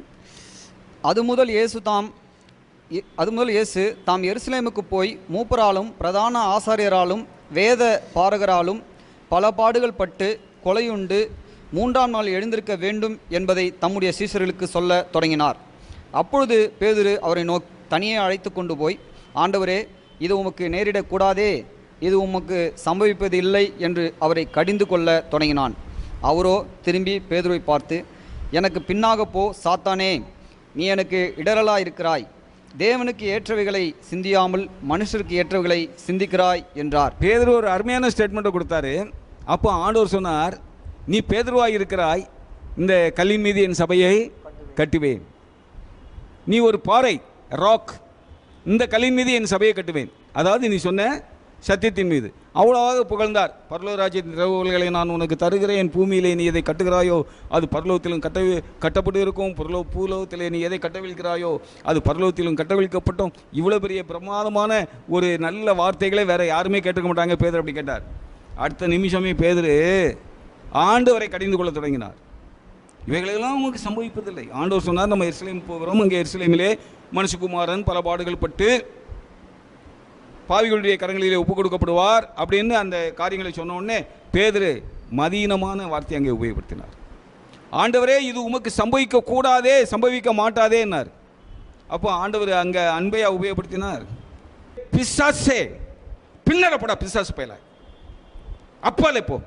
அது முதல் இயேசு தாம் எருசலேமுக்கு போய் மூப்பராலும் பிரதான ஆசாரியராலும் வேத பாரகராலும் பல பாடுகள் பட்டு கொலையுண்டு 3ஆம் நாள் எழுந்திருக்க வேண்டும் என்பதை தம்முடைய சீஷர்களுக்கு சொல்ல தொடங்கினார். அப்பொழுது பேதுரு அவரை தனியே அழைத்து கொண்டு போய், ஆண்டவரே, இது உமக்கு நேரிடக்கூடாதே, இது உமக்கு சம்பவிப்பது இல்லை என்று அவரை கடிந்து கொள்ள தொடங்கினான். அவரோ திரும்பி பேதுருவை பார்த்து, எனக்கு பின்னாக போ சாத்தானே, நீ எனக்கு இடரலாக இருக்கிறாய். தேவனுக்கு ஏற்றவைகளை சிந்தியாமல் மனுஷருக்கு ஏற்றவைகளை சிந்திக்கிறாய் என்றார். பேதுரு ஒரு அருமையான ஸ்டேட்மெண்ட்டை கொடுத்தாரு. அப்போ ஆண்டவர் சொன்னார், நீ பேதுருவாய் இருக்கிறாய், இந்த கல்லின் மீது என் சபையை கட்டுவேன். நீ ஒரு பாறை, ராக், இந்த கல்லின் மீது என் சபையை கட்டுவேன். அதாவது நீ சொன்ன சத்தியத்தின் மீது. அவ்வளவாக புகழ்ந்தார். பரலோக ராஜ்யத்தின் திறவுகோல்களை நான் உனக்கு தருகிறேன், பூமியிலே நீ எதை கட்டுகிறாயோ அது பரலோகத்திலும் கட்டப்பட்டு இருக்கும், பூலோகத்திலே நீ எதை கட்டவிழ்கிறாயோ அது பரலோகத்திலும் கட்டவிழ்க்கப்பட்டோம். இவ்வளோ பெரிய பிரமாதமான ஒரு நல்ல வார்த்தைகளை வேற யாருமே கேட்டுக்க மாட்டாங்க. பேதுரு அப்படி கேட்டார். அடுத்த நிமிஷமே பேதுரு ஆண்டவரை கடிந்து கொள்ள தொடங்கினார். இவைகளெல்லாம் உங்களுக்கு சம்பவிப்பதில்லை. ஆண்டவர் சொன்னார், நம்ம எருசலேம் போகிறோம், அங்கே எருசலேமிலே மனுஷகுமாரன் பல பாடுகள் பட்டு பாவிகளுடைய கரங்களிலே ஒப்புக் கொடுக்கப்படுவார் அப்படின்னு அந்த காரியங்களை சொன்ன உடனே பேதுரு மதீனமான வார்த்தை அங்கே உபயோகப்படுத்தினார். ஆண்டவரே, இது உமக்கு சம்பவிக்க கூடாதே, சம்பவிக்க மாட்டாதே என்னார். அப்போ ஆண்டவர் அங்கே அன்பையா உபயோகப்படுத்தினார். பிசாசே, பின்னரப்படா பிசாசு பயல, அப்பாலே போ,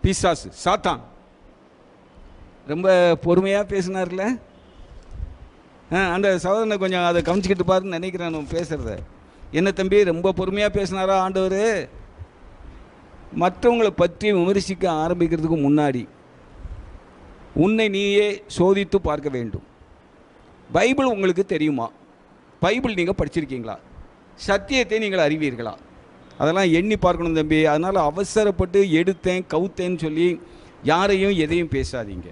பிசாசு சாத்தான். ரொம்ப பொறுமையாக பேசினார்ல. அந்த சகோதரனை கொஞ்சம் அதை கவனிச்சிக்கிட்டு பாருன்னு நினைக்கிறேன். நான் பேசுகிறத என்ன தம்பி, ரொம்ப பொறுமையாக பேசினாரா ஆண்டவர்? மற்றவங்களை பற்றி விமர்சிக்க ஆரம்பிக்கிறதுக்கு முன்னாடி உன்னை நீயே சோதித்து பார்க்க வேண்டும். பைபிள் உங்களுக்கு தெரியுமா? பைபிள் நீங்கள் படிச்சிருக்கீங்களா? சத்தியத்தை நீங்கள் அறிவீர்களா? அதெல்லாம் எண்ணி பார்க்கணும் தம்பி. அதனால் அவசரப்பட்டு எடுத்தேன் கவுத்தேன்னு சொல்லி யாரையும் எதையும் பேசாதீங்க.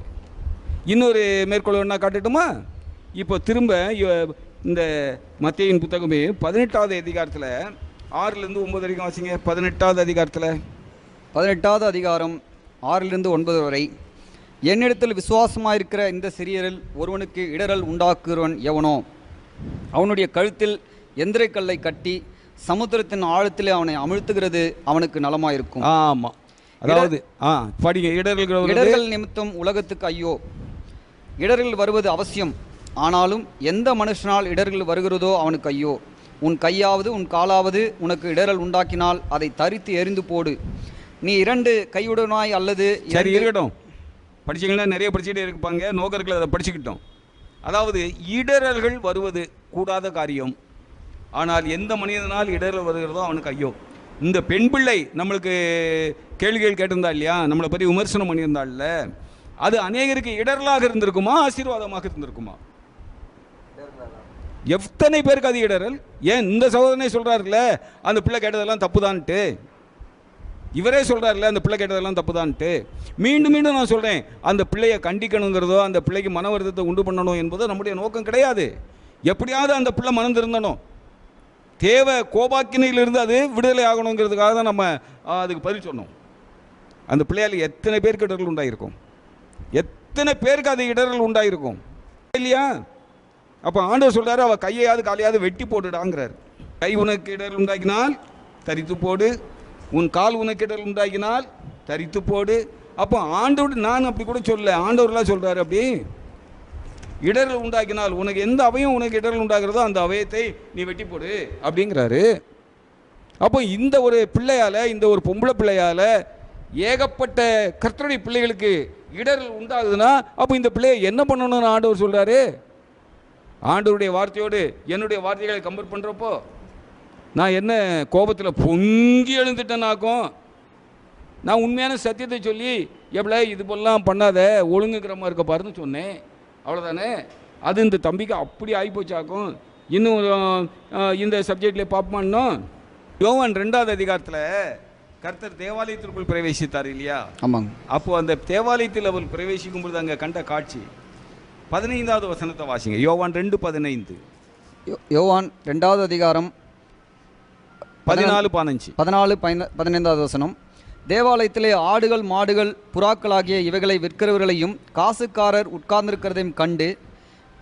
இன்னொரு மேற்கொள்ள வேணா காட்டட்டுமா? இப்போ திரும்ப இந்த மத்தேயின் புத்தகமே 18வது அதிகாரத்தில் 6லேருந்து 9 வரைக்கும் வாசிங்க. 18வது அதிகாரத்தில் 18வது அதிகாரம் 6லிருந்து 9 வரை. என்னிடத்தில் விசுவாசமாக இருக்கிற இந்த சிறியரில் ஒருவனுக்கு இடரல் உண்டாக்குகிறவன் எவனோ அவனுடைய கழுத்தில் எந்திரைக்கல்லை கட்டி சமுத்திரத்தின் ஆழத்திலே அவனை அமிழ்த்துகிறது அவனுக்கு நலமாயிருக்கும். ஆமாம், அதாவது படிங்க. இடர்கள் நிமித்தம் உலகத்துக்கு ஐயோ. இடர்கள் வருவது அவசியம், ஆனாலும் எந்த மனுஷனால் இடர்கள் வருகிறதோ அவனுக்கு ஐயோ. உன் கையாவது உன் காலாவது உனக்கு இடரல் உண்டாக்கினால் அதை தரித்து எறிந்து போடு. நீ 2 கையுடனாய் அல்லது சரி இருக்கட்டும், படிச்சிங்கன்னா நிறைய படிச்சுட்டே இருப்பாங்க, நோக்கர்கள் அதை படிச்சுக்கிட்டோம். அதாவது இடரல்கள் வருவது கூடாத காரியம், ஆனால் எந்த மனிதனால் இடரல் வருகிறதோ அவனுக்கு ஐயோ. இந்த பெண் பிள்ளை நம்மளுக்கு கேள்விகள் கேட்டிருந்தா இல்லையா, நம்மளை பற்றி விமர்சனம் பண்ணியிருந்தாள்ல, அது அநேகருக்கு இடரலாக இருந்திருக்குமா ஆசீர்வாதமாக இருந்திருக்குமா? எத்தனை பேருக்கு அது இடரல்? ஏன் இந்த சகோதரனே சொல்கிறாருல்ல, அந்த பிள்ளை கேட்டதெல்லாம் தப்புதான்ட்டு. இவரே சொல்கிறாருல்ல, அந்த பிள்ளை கேட்டதெல்லாம் தப்புதான்ட்டு. மீண்டும் மீண்டும் நான் சொல்கிறேன், அந்த பிள்ளையை கண்டிக்கணுங்கிறதோ அந்த பிள்ளைக்கு மன வருத்தத்தை உண்டு பண்ணணும் என்பதோ நம்முடைய நோக்கம் கிடையாது. எப்படியாவது அந்த பிள்ளை மனம் திருந்தணும், தேவ கோபாக்கினையிலிருந்து அது விடுதலை ஆகணுங்கிறதுக்காக தான் நம்ம அதுக்கு பதில் சொன்னோம். அந்த பிள்ளையால் எத்தனை பேருக்கு இடர்கள் உண்டாயிருக்கும், எத்தனை பேருக்கு அது இடர்கள் உண்டாயிருக்கும் இல்லையா? அப்போ ஆண்டவர் சொல்கிறாரு, அவள் கையையாவது காலையாவது வெட்டி போட்டுடாங்கிறார். கை உனக்கு இடர்கள் உண்டாக்கினால் தரித்து போடு, உன் கால் உனக்கு இடர்கள் உண்டாக்கினால் தரித்து போடு. அப்போ ஆண்டவர், நான் அப்படி கூட சொல்ல, ஆண்டவர்லாம் சொல்கிறாரு, அப்படி இடர்கள் உண்டாக்கினால் உனக்கு எந்த அவயம் உனக்கு இடர்கள் உண்டாகிறதோ அந்த அவயத்தை நீ வெட்டி போடு அப்படிங்கிறாரு. அப்போ இந்த ஒரு பிள்ளையால், இந்த ஒரு பொம்பளை பிள்ளையால் ஏகப்பட்ட கர்த்தருடைய பிள்ளைகளுக்கு இடர்கள் உண்டாகுதுன்னா அப்போ இந்த பிள்ளையை என்ன பண்ணணும்னு ஆண்டவர் சொல்கிறாரு. ஆண்டவருடைய வார்த்தையோடு என்னுடைய வார்த்தைகளை கம்பேர் பண்ணுறப்போ நான் என்ன கோபத்தில் பொங்கி எழுந்துட்டேனாக்கும்? நான் உண்மையான சத்தியத்தை சொல்லி எவ்வளோ இது போலாம் பண்ணாத, ஒழுங்குக்கிரமாக இருக்க பாருன்னு சொன்னேன், அவ்வளோதானே. அது இந்த தம்பிக்கு அப்படி ஆகிப்போச்சாக்கும். இன்னும் இந்த சப்ஜெக்டில் பார்ப்போம்னா, யோவான் 2வது அதிகாரத்தில் கர்த்தர் தேவாலயத்திற்குள் பிரவேசித்தார் இல்லையா? ஆமாங்க. அப்போது அந்த தேவாலயத்தில் அவர் பிரவேசிக்கும் பொழுது அங்கே கண்ட காட்சி 15வது வசனத்தை வாசிங்க. யோவான் 2:15. யோவான் 2வது அதிகாரம் 14-15 வசனம். தேவாலயத்திலே ஆடுகள் மாடுகள் புறாக்களாகிய இவைகளை விற்கிறவர்களையும் காசுக்காரர் உட்கார்ந்திருக்கிறதையும் கண்டு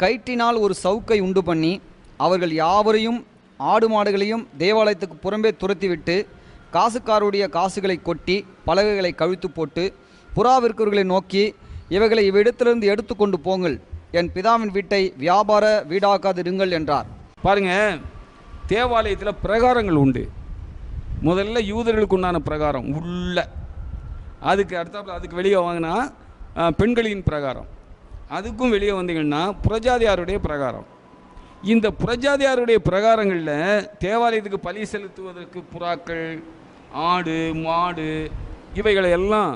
கயிற்றினால் ஒரு சவுக்கை உண்டு பண்ணி அவர்கள் யாவரையும் ஆடு மாடுகளையும் தேவாலயத்துக்கு புறம்பே துரத்திவிட்டு காசுக்காருடைய காசுகளை கொட்டி பலகைகளை கவிழ்த்து போட்டு புறா விற்கிறவர்களை நோக்கி இவைகளை இவ்விடத்திலிருந்து எடுத்துக்கொண்டு போங்கள், என் பிதாவின் வீட்டை வியாபார வீடாக்காதிருங்கள் என்றார். பாருங்க, தேவாலயத்தில் பிரகாரங்கள் உண்டு. முதல்ல யூதர்களுக்கு உண்டான பிரகாரம் உள்ள, அதுக்கு அடுத்தாப்புல அதுக்கு வெளியே வாங்கினா பெண்களின் பிரகாரம், அதுக்கும் வெளியே வந்தீங்கன்னா புரஜாதியாருடைய பிரகாரம். இந்த புரஜாதியாருடைய பிரகாரங்களில் தேவாலயத்துக்கு பலி செலுத்துவதற்கு புறாக்கள், ஆடு, மாடு இவைகளை எல்லாம்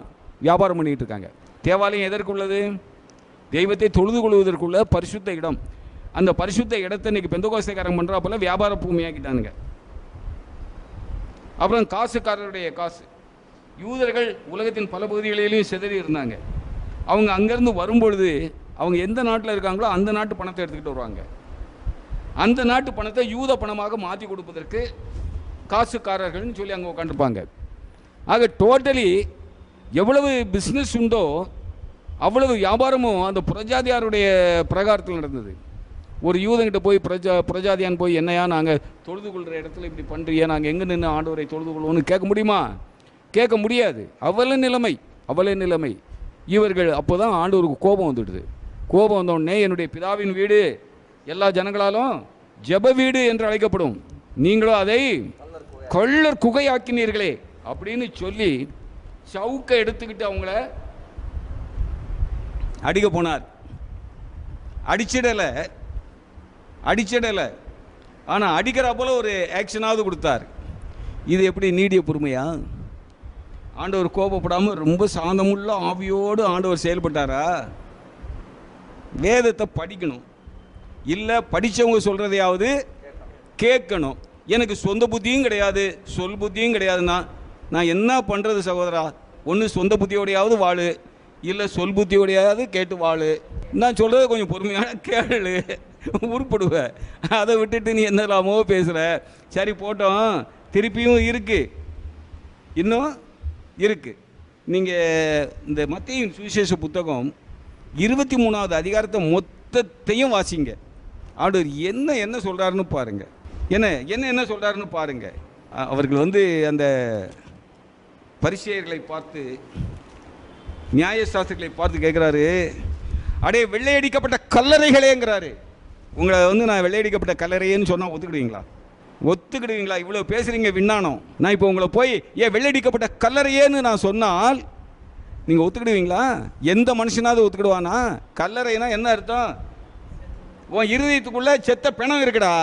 வியாபாரம் பண்ணிகிட்டு இருக்காங்க. தேவாலயம் எதற்குள்ளது? தெய்வத்தை தொழுது கொள்வதற்குள்ள பரிசுத்த இடம். அந்த பரிசுத்த இடத்தை இன்றைக்கி பெந்தகோஸ்தேக்காரங்க பண்ணுறாப்போல வியாபார பூமியாக்கிட்டானுங்க. அப்புறம் காசுக்காரருடைய காசு. யூதர்கள் உலகத்தின் பல பகுதிகளிலையும் சிதறி இருந்தாங்க. அவங்க அங்கேருந்து வரும்பொழுது அவங்க எந்த நாட்டில் இருக்காங்களோ அந்த நாட்டு பணத்தை எடுத்துக்கிட்டு வருவாங்க. அந்த நாட்டு பணத்தை யூத பணமாக மாற்றி கொடுப்பதற்கு காசுக்காரர்கள்னு சொல்லி அங்கே உட்காந்துருப்பாங்க. ஆக டோட்டலி எவ்வளவு பிஸ்னஸ் உண்டோ அவ்வளவு வியாபாரமும் அந்த புரஜாதியாருடைய பிரகாரத்தில் நடந்தது. ஒரு யூதங்கிட்ட போய் புரஜாதியான் போய் என்னையா நாங்கள் தொழுது கொள்கிற இடத்துல இப்படி பண்ணுறியா, நாங்கள் எங்கே நின்று ஆண்டவரை தொழுது கொள்வோன்னு கேட்க முடியுமா? கேட்க முடியாது. அவள நிலைமை. இவர்கள் அப்போ தான் ஆண்டவருக்கு கோபம் வந்துடுது. கோபம் வந்தோடனே என்னுடைய பிதாவின் வீடு எல்லா ஜனங்களாலும் ஜெப வீடு என்று அழைக்கப்படும், நீங்களோ அதை கள்ளர் குகையாக்கினீர்களே அப்படின்னு சொல்லி சவுக்கை எடுத்துக்கிட்டு அவங்கள அடிக்க போனார். அடிச்சிடலை, ஆனால் அடிக்கிற போல ஒரு ஆக்ஷனாவது கொடுத்தார். இது எப்படி நீடிய பொறுமையா? ஆண்டவர் கோபப்படாமல் ரொம்ப சாந்தமுள்ள ஆவியோடு ஆண்டவர் செயல்பட்டாரா? வேதத்தை படிக்கணும், இல்லை படித்தவங்க சொல்கிறதையாவது கேட்கணும். எனக்கு சொந்த புத்தியும் கிடையாது, சொல் புத்தியும் கிடையாதுன்னா நான் என்ன பண்ணுறது சகோதரா? ஒன்று சொந்த புத்தியோடையாவது வாழு, இல்லை சொல் புத்தியோடையாவது கேட்டு வாழு. நான் சொல்கிறத கொஞ்சம் பொறுமையான கேளு, உருப்படுவேன். அதை விட்டுட்டு நீ என்னலாமோ பேசுகிற. சரி போட்டோம், திருப்பியும் இன்னும் இருக்குது. நீங்கள் இந்த மத்தேயு சுவிசேஷ புத்தகம் 23வது அதிகாரத்தை மொத்தத்தையும் வாசிங்க. ஆண்டவர் என்ன சொல்கிறாருன்னு பாருங்கள். என்ன சொல்கிறாருன்னு பாருங்கள். அவர்கள் அந்த பரிசேயர்களை பார்த்து, நியாயசாஸ்திரிகளை பார்த்து கேட்குறாரு, அடே வெள்ளையடிக்கப்பட்ட கல்லறைகளேங்கிறாரு. உங்களை நான் வெள்ளையடிக்கப்பட்ட கல்லறையேன்னு சொன்னால் ஒத்துக்கிடுவீங்களா? இவ்வளோ பேசுகிறீங்க விண்ணானம். நான் இப்போ உங்களை போய் வெள்ளையடிக்கப்பட்ட கல்லறையேன்னு நான் சொன்னால் நீங்கள் ஒத்துக்கிடுவீங்களா? எந்த மனுஷனாவது ஒத்துக்கிடுவானா? கல்லறைனா என்ன அர்த்தம்? உன் இருதயத்துக்குள்ளே செத்த பிணம் இருக்குடா.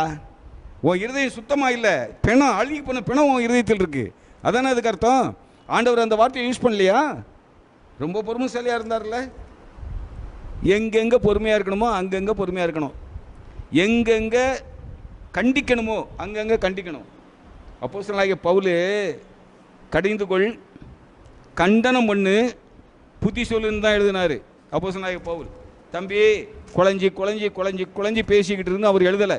உன் இருதயம் சுத்தமாக இல்லை, பிணம் அழுகி போன பிணம் உன் இருதயத்தில் இருக்குது. அதானே அதுக்கு அர்த்தம். ஆண்டவர் அந்த வார்த்தையை யூஸ் பண்ணலையா? ரொம்ப பொறுமைசாலியாக இருந்தார்ல. எங்கெங்கே பொறுமையாக இருக்கணுமோ அங்கங்கே பொறுமையாக இருக்கணும், எங்கெங்கே கண்டிக்கணுமோ அங்கங்கே கண்டிக்கணும். அப்போஸ்தலனாகிய பவுல் கடிந்து கொள், கண்டனம் பண்ணு, புத்தி சொல்லுன்னு தான் எழுதினார். அப்போஸ்தலனாகிய பவுல் தம்பி குழஞ்சி பேசிக்கிட்டு இருந்து அவர் எழுதலை.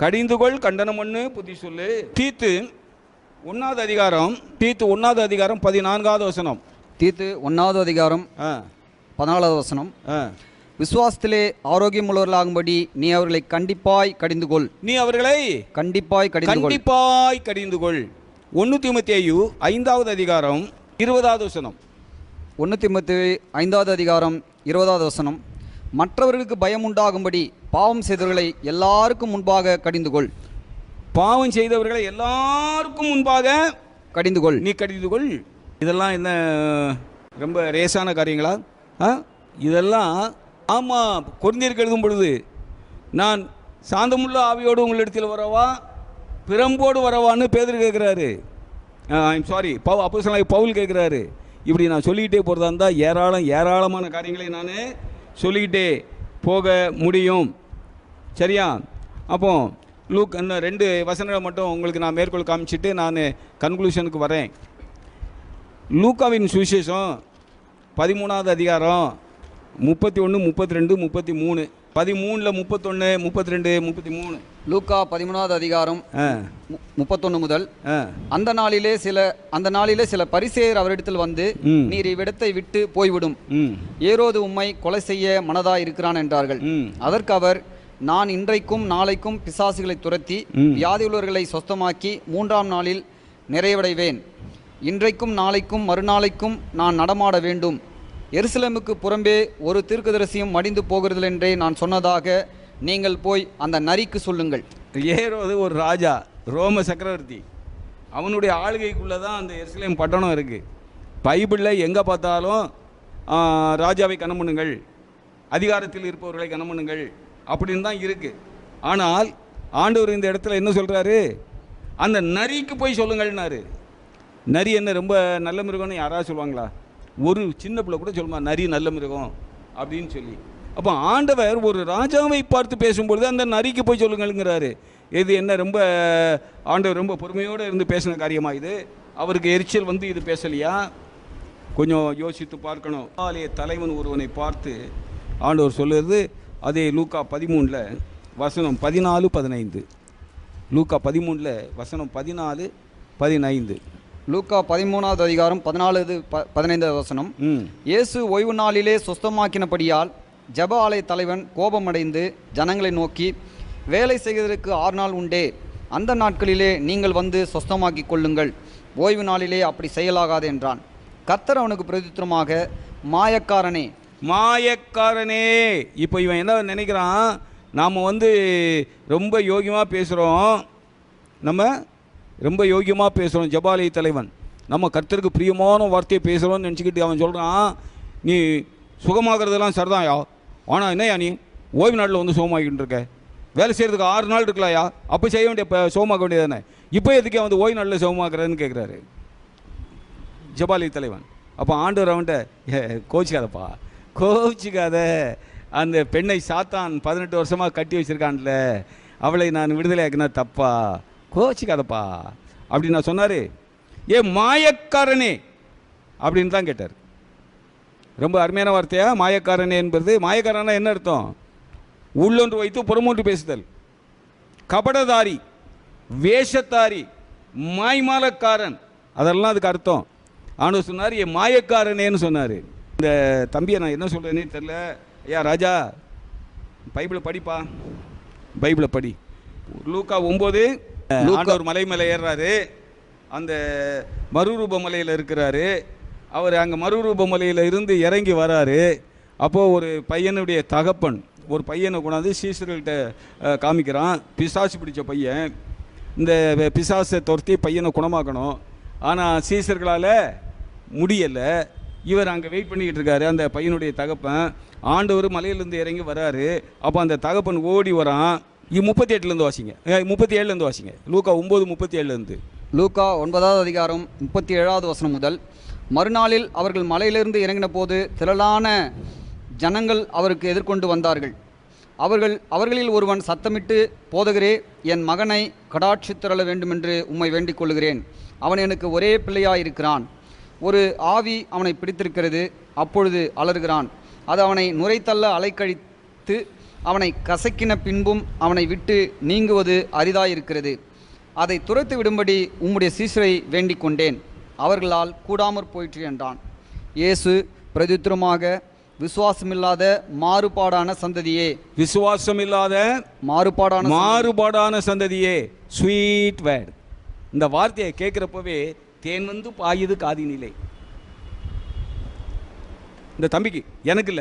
கடிந்து கொள், கண்டனம் பண்ணு, புத்தி சொல்லு. தீத்து 1வது அதிகாரம் 14வது வசனம். தீத்து 1வது அதிகாரம் 14வது வசனம். விசுவாசத்திலே ஆரோக்கியம் உள்ளவர்களாகும்படி நீ அவர்களை கண்டிப்பாய் கடிந்து கொள். 1 தீமோத்தேயு 5வது அதிகாரம் 20வது வசனம். 1 தீமோத்தேயு 5வது அதிகாரம் 20வது வசனம். மற்றவர்களுக்கு பயம் உண்டாகும்படி பாவம் செய்தவர்களை எல்லாருக்கும் முன்பாக கடிந்து கொள். பாவம் செய்தவர்களை எல்லாருக்கும் முன்பாக கடிந்து கொள். நீ கடிந்து கொள். இதெல்லாம் என்ன ரொம்ப ரேசான காரியங்களா? இதெல்லாம் ஆமாம். கொரிந்தியருக்கு எழுதும் பொழுது நான் சாந்தமுள்ள ஆவியோடு உங்களிடத்தில் வரவா பிரம்போடு வரவான்னு பேதுரு கேட்குறாரு. ஐம் சாரி, அப்போஸ்தலனாகிய பவுல் கேட்குறாரு. இப்படி நான் சொல்லிக்கிட்டே போகிறதா இருந்தால் ஏராளமான காரியங்களை நான் சொல்லிக்கிட்டே போக முடியும். சரியா? அப்போ லூக் இன்னும் 2 வசனங்களை மட்டும் உங்களுக்கு நான் மேற்கோள் காமிச்சிட்டு நான் கன்க்ளூஷனுக்கு வரேன். லூக்காவின் சுவிசேஷம் 13வது அதிகாரம் 31, 32, 33. 13, 31, 32, 33. லூக்கா 13வது அதிகாரம் 31 முதல். அந்த நாளிலே சில பரிசேயர் அவரிடத்தில் வந்து, நீர் இவ்விடத்தை விட்டு போய்விடும், ஏரோது உம்மை கொலை செய்ய மனதாய் இருக்கிறான் என்றார்கள். அதற்கு அவர், நான் இன்றைக்கும் நாளைக்கும் பிசாசுகளை துரத்தி வியாதியுள்ளவர்களை சொஸ்தமாக்கி 3ஆம் நாளில் நிறைவடைவேன். இன்றைக்கும் நாளைக்கும் மறுநாளைக்கும் நான் நடமாட வேண்டும். எருசலேமுக்கு புறம்பே ஒரு தீர்க்கதரிசியும் மடிந்து போகிறதில்லை என்றே நான் சொன்னதாக நீங்கள் போய் அந்த நரிக்கு சொல்லுங்கள். ஏரோது ஒரு ராஜா, ரோம சக்கரவர்த்தி. அவனுடைய ஆளுகைக்குள்ளே தான் அந்த எருசலேம் பட்டணம் இருக்குது. பைபிளில் எங்கே பார்த்தாலும் ராஜாவை கனம் பண்ணுங்கள், அதிகாரத்தில் இருப்பவர்களை கனம் பண்ணுங்கள் அப்படின்னு தான் இருக்குது. ஆனால் ஆண்டவர் இந்த இடத்துல என்ன சொல்கிறாரு? அந்த நரிக்கு போய் சொல்லுங்கள்னாரு. நரி என்ன ரொம்ப நல்ல மிருகம்னு யாராவது சொல்லுவாங்களா? ஒரு சின்ன பிள்ளை கூட சொல்லுமா நரி நல்ல மிருகம் அப்படின்னு சொல்லி. அப்போ ஆண்டவர் ஒரு ராஜாவை பார்த்து பேசும்பொழுது அந்த நரிக்கு போய் சொல்லுங்கள்ங்கிறாரு. இது என்ன ரொம்ப ஆண்டவர் ரொம்ப பொறுமையோடு இருந்து பேசின காரியமா இது? அவருக்கு எரிச்சல் வந்து இது பேசலையா? கொஞ்சம் யோசித்து பார்க்கணும். ஆலய தலைவன் ஒருவனை பார்த்து ஆண்டவர் சொல்லுறது அதே லூக்கா 13 வசனம் 14, 15. லூக்கா 13 வசனம் 14, 15. லூக்கா 13வது அதிகாரம் 14, 15 வசனம். இயேசு ஓய்வு நாளிலே சொஸ்தமாக்கினபடியால் ஜெப ஆலய தலைவன் கோபமடைந்து ஜனங்களை நோக்கி, வேலை செய்வதற்கு 6 நாள் உண்டே, அந்த நாட்களிலே நீங்கள் வந்து சொஸ்தமாக்கி கொள்ளுங்கள், ஓய்வு நாளிலே அப்படி செய்யலாகாது என்றான். கர்த்தர் அவனுக்கு பிரதித்திரமாக, மாயக்காரனே மாயக்காரனே. இப்போ இவன் என்ன நினைக்கிறான்? நாம் வந்து ரொம்ப யோகியமாக பேசுகிறோம், ஜபாலய தலைவன் நம்ம கர்த்தருக்கு பிரியமான வார்த்தையை பேசுகிறோன்னு நினச்சிக்கிட்டு அவன் சொல்கிறான், நீ சுகமாகிறதெல்லாம் சரிதான்யா, ஆனால் என்னையா நீ ஓய்வு நாளில் வந்து சுகமாகிட்டு இருக்க? வேலை செய்கிறதுக்கு 6 நாள் இருக்கலாயா? அப்போ செய்ய வேண்டிய சுகமாக்க வேண்டியது தானே, இப்போ எதுக்கே வந்து ஓய்வு நாளில் சுகமாக்குறதுன்னு கேட்குறாரு ஜபாலய தலைவன். அப்போ ஆண்டவர் அவன்கிட்ட, கோச்சிக்காத, அந்த பெண்ணை சாத்தான் 18 வருஷமாக கட்டி வச்சுருக்கான்ல, அவளை நான் விடுதலை ஆக்கினா தப்பா? கோச்சிக்காதப்பா அப்படின்னு நான் சொன்னார். மாயக்காரனே அப்படின்னு தான் கேட்டார். ரொம்ப அருமையான வார்த்தையா மாயக்காரனே என்பது. மாயக்காரனா என்ன அர்த்தம்? உள்ளொன்று வைத்து புறமொன்று பேசுதல், கபடதாரி, வேஷத்தாரி, மாய்மாலக்காரன், அதெல்லாம் அதுக்கு அர்த்தம். ஆண்டவர் சொன்னார் மாயக்காரனேன்னு சொன்னார். இந்த தம்பியை நான் என்ன சொல்கிறேன்னே தெரில. ஐயா ராஜா, பைபிளை படிப்பா, பைபிளை படி. லூக்கா 9 ஆண்டவர் மலை மேலே ஏறுறாரு, அந்த மறுரூப மலையில் இருக்கிறாரு. அவர் அங்கே மறுரூப மலையில் இருந்து இறங்கி வராரு. அப்போது ஒரு பையனுடைய தகப்பன் ஒரு பையனை கொண்டாந்து சீசர்கள்கிட்ட காமிக்கிறான். பிசாசு பிடிச்ச பையன், இந்த பிசாசை துரத்தி பையனை குணமாக்கணும், ஆனால் சீசர்களால் முடியலை. இவர் அங்கே வெயிட் பண்ணிக்கிட்டு இருக்காரு. அந்த பையனுடைய தகப்பன் ஆண்டவர் மலையிலேருந்து இறங்கி வராரு. அப்போ அந்த தகப்பன் ஓடி வரான். 38 வாசிங்க, 37 வாசிங்க. லூக்கா 9:37. லூக்கா 9வது அதிகாரம் 37வது வசனம் முதல். மறுநாளில் அவர்கள் மலையிலிருந்து இறங்கின போது திரளான ஜனங்கள் அவருக்கு எதிர்கொண்டு வந்தார்கள். அவர்களில் ஒருவன் சத்தமிட்டு, போதகரே, என் மகனை கடாட்சித்தரள வேண்டுமென்று உம்மை வேண்டிக் கொள்கிறேன். அவன் எனக்கு ஒரே பிள்ளையாயிருக்கிறான். ஒரு ஆவி அவனை பிடித்திருக்கிறது. அப்பொழுது அலறுகிறான். அது அவனை நுரைத்தள்ள அலைக்கழித்து அவனை கசக்கின பின்பும் அவனை விட்டு நீங்குவது அரிதாயிருக்கிறது. அதை துரத்து விடும்படி உம்முடைய சீசரை வேண்டிக் கொண்டேன், அவர்களால் கூடாமற் போயிற்று என்றான். இயேசு பிரதித்திரமாக, விசுவாசமில்லாத மாறுபாடான சந்ததியே, மாறுபாடான சந்ததியே, ஸ்வீட் வேர்ட். இந்த வார்த்தையை கேட்குறப்பவே தேன் வந்து பாயுது காதினிலே. இந்த தம்பிக்கு, எனக்கு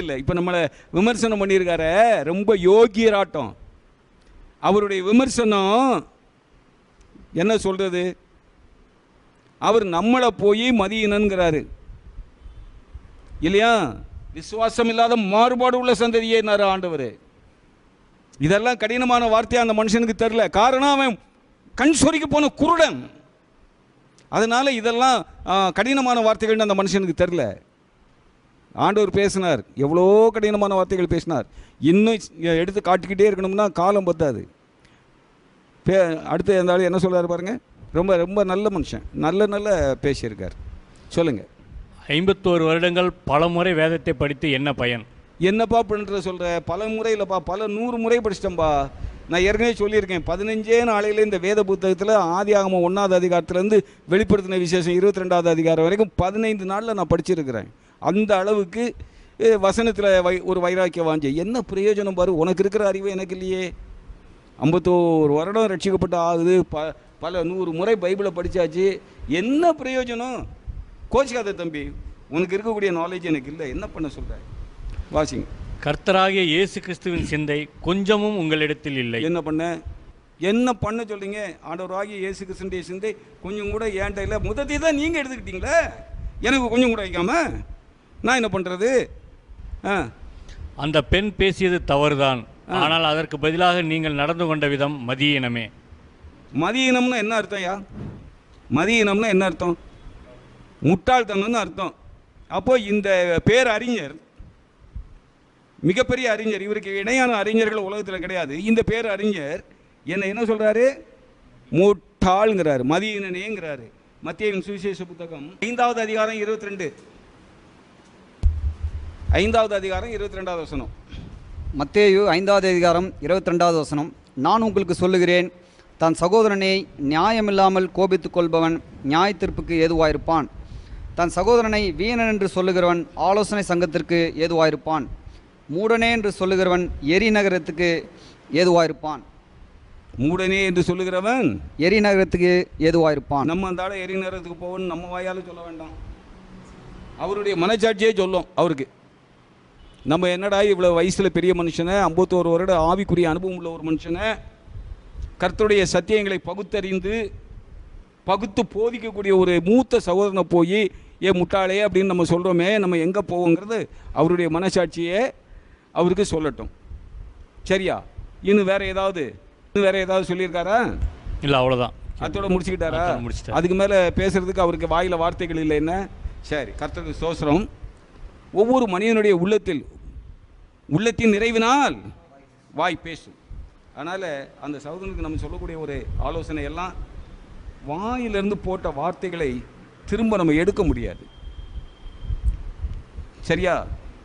இல்லை. இப்போ நம்மளை விமர்சனம் பண்ணியிருக்கார, ரொம்ப யோகியராட்டம். அவருடைய விமர்சனம் என்ன சொல்கிறது? அவர் நம்மளை போய் மதியினங்கிறாரு இல்லையா? விசுவாசம் இல்லாத மாறுபாடு உள்ள சந்ததியேனாரு ஆண்டவர். இதெல்லாம் கடினமான வார்த்தையாக அந்த மனுஷனுக்கு தெரில. காரணம் அவன் கண் சொரிக்கு போன குருடன். அதனால் இதெல்லாம் கடினமான வார்த்தைகள்னு அந்த மனுஷனுக்கு தெரில. ஆண்டவர் பேசினார், எவ்வளோ கடினமான வார்த்தைகள் பேசினார். இன்னும் எடுத்து காட்டிக்கிட்டே இருக்கணும்னா காலம் பத்தாது. அடுத்து இருந்தாலும் என்ன சொல்கிறார் பாருங்கள். ரொம்ப ரொம்ப நல்ல மனுஷன், நல்ல பேசியிருக்கார். சொல்லுங்கள். 51 வருடங்கள் பல முறை வேதத்தை படித்து என்ன பயன்? என்னப்பா பண்ணுற சொல்கிற? பல முறை இல்லைப்பா, பல 100 முறை படிச்சிட்டேன்ப்பா. நான் ஏற்கனவே சொல்லியிருக்கேன், 15 நாளையில் இந்த வேத புத்தகத்தில் ஆதியாகமம் 1ஆவது அதிகாரத்துலேருந்து வெளிப்படுத்தின விசேஷம் 22ஆவது அதிகாரம் வரைக்கும் 15 நாளில் நான் படிச்சிருக்கிறேன். அந்த அளவுக்கு வசனத்தில் ஒரு வைராக்கிய வாஞ்சை. என்ன பிரயோஜனம் பாரு, உனக்கு இருக்கிற அறிவு எனக்கு இல்லையே. 51 வருடம் ரட்சிக்கப்பட்டு ஆகுது, பல 100 முறை பைபிளை படித்தாச்சு, என்ன பிரயோஜனம்? கோச்சிக்காத தம்பி, உனக்கு இருக்கக்கூடிய நாலேஜ் எனக்கு இல்லை, என்ன பண்ண சொல்கிற? வாசிங்க. கர்த்தராகிய இயேசு கிறிஸ்துவின் சிந்தை கொஞ்சமும் உங்களிடத்தில் இல்லை. என்ன பண்ண சொல்கிறீங்க? ஆண்டவராகிய இயேசு கிறிஸ்துவின் சிந்தை கொஞ்சம் கூட ஏன்ட்ட இல்லை. முதத்தை தான் நீங்கள் எடுத்துக்கிட்டீங்களே, எனக்கு கொஞ்சம் கூட வைக்காம நான் என்ன பண்ணுறது? அந்த பெண் பேசியது தவறுதான், ஆனால் அதற்கு பதிலாக நீங்கள் நடந்து கொண்ட விதம் மதியீனமே. மதியீனம்னா என்ன அர்த்தம்யா? மதியீனம்னா என்ன அர்த்தம்? முட்டாள்தனம்னு அர்த்தம். அப்போ இந்த பேர் அறிஞர், மிகப்பெரிய அறிஞர், இவருக்கு இணையான அறிஞர்கள் உலகத்தில் கிடையாது. இந்த பேர் அறிஞர் என்ன சொல்கிறாரு? முட்டாள்ங்கிறாரு, மதியீனனேங்கிறாரு. மத்தேயுவின் சுவிசேஷ புத்தகம் 5வது அதிகாரம் 22, 5வது அதிகாரம் 22வது வசனம். மத்தேயு 5வது அதிகாரம் 22வது வசனம். நான் உங்களுக்கு சொல்லுகிறேன், தன் சகோதரனை நியாயமில்லாமல் கோபித்துக் கொள்பவன் நியாய தீர்ப்புக்கு ஏதுவாயிருப்பான். தன் சகோதரனை வீணன் என்று சொல்லுகிறவன் ஆலோசனை சங்கத்திற்கு ஏதுவாயிருப்பான். மூடனே என்று சொல்லுகிறவன் எரி நகரத்துக்கு ஏதுவாயிருப்பான். மூடனே என்று சொல்லுகிறவன் எரி நகரத்துக்கு ஏதுவாயிருப்பான். நம்ம அந்த ஆளை எரி நகரத்துக்கு போகணும் நம்ம வாயால் சொல்ல வேண்டாம், அவருடைய மனச்சாட்சியே சொல்லும் அவருக்கு. நம்ம என்னடா இவ்வளோ வயசில் பெரிய மனுஷனை, 51 வருட ஆவிக்குரிய அனுபவம் உள்ள ஒரு மனுஷனை, கர்த்தருடைய சத்தியங்களை பகுத்து போதிக்கக்கூடிய ஒரு மூத்த சகோதரனை போய் முட்டாளே அப்படின்னு நம்ம சொல்கிறோமே, நம்ம எங்கே போவோங்கிறது அவருடைய மனசாட்சியே அவருக்கு சொல்லட்டும். சரியா? இன்னும் வேற ஏதாவது சொல்லியிருக்காரா? இல்லை, அவ்வளோதான், அதோட முடிச்சுக்கிட்டாரா? முடிச்சுட்டார். அதுக்கு மேலே பேசுறதுக்கு அவருக்கு வாயில் வார்த்தைகள் இல்லை. என்ன? சரி, கர்த்தருக்கு ஸ்தோத்திரம். ஒவ்வொரு மனிதனுடைய உள்ளத்தின் நிறைவினால் வாய் பேசும். அதனால் அந்த சகோதரனுக்கு நம்ம சொல்லக்கூடிய ஒரு ஆலோசனை எல்லாம், வாயிலிருந்து போட்ட வார்த்தைகளை திரும்ப நம்ம எடுக்க முடியாது. சரியா?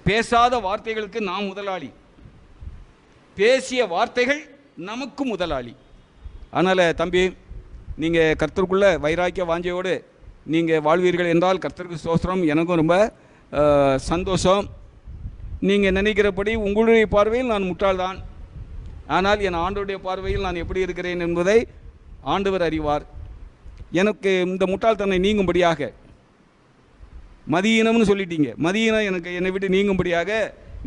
பேசாத வார்த்தைகளுக்கு நாம் முதலாளி, பேசிய வார்த்தைகள் நமக்கு முதலாளி. அதனால் தம்பி, நீங்கள் கர்த்தருக்குள்ள வைராக்கிய வாஞ்சையோடு நீங்கள் வாழ்வீர்கள் என்றால் கர்த்தருக்கு ஸ்தோத்திரம். எனக்கும் ரொம்ப சந்தோஷம். நீங்கள் நினைக்கிறபடி உங்களுடைய பார்வையில் நான் முட்டாள்தான், ஆனால் என் ஆண்டவருடைய பார்வையில் நான் எப்படி இருக்கிறேன் என்பதை ஆண்டவர் அறிவார். எனக்கு இந்த முட்டாள்தன்மை நீங்கும்படியாக, மதியீனம்னு சொல்லிட்டீங்க, மதியீனம் என்னை விட்டு நீங்கும்படியாக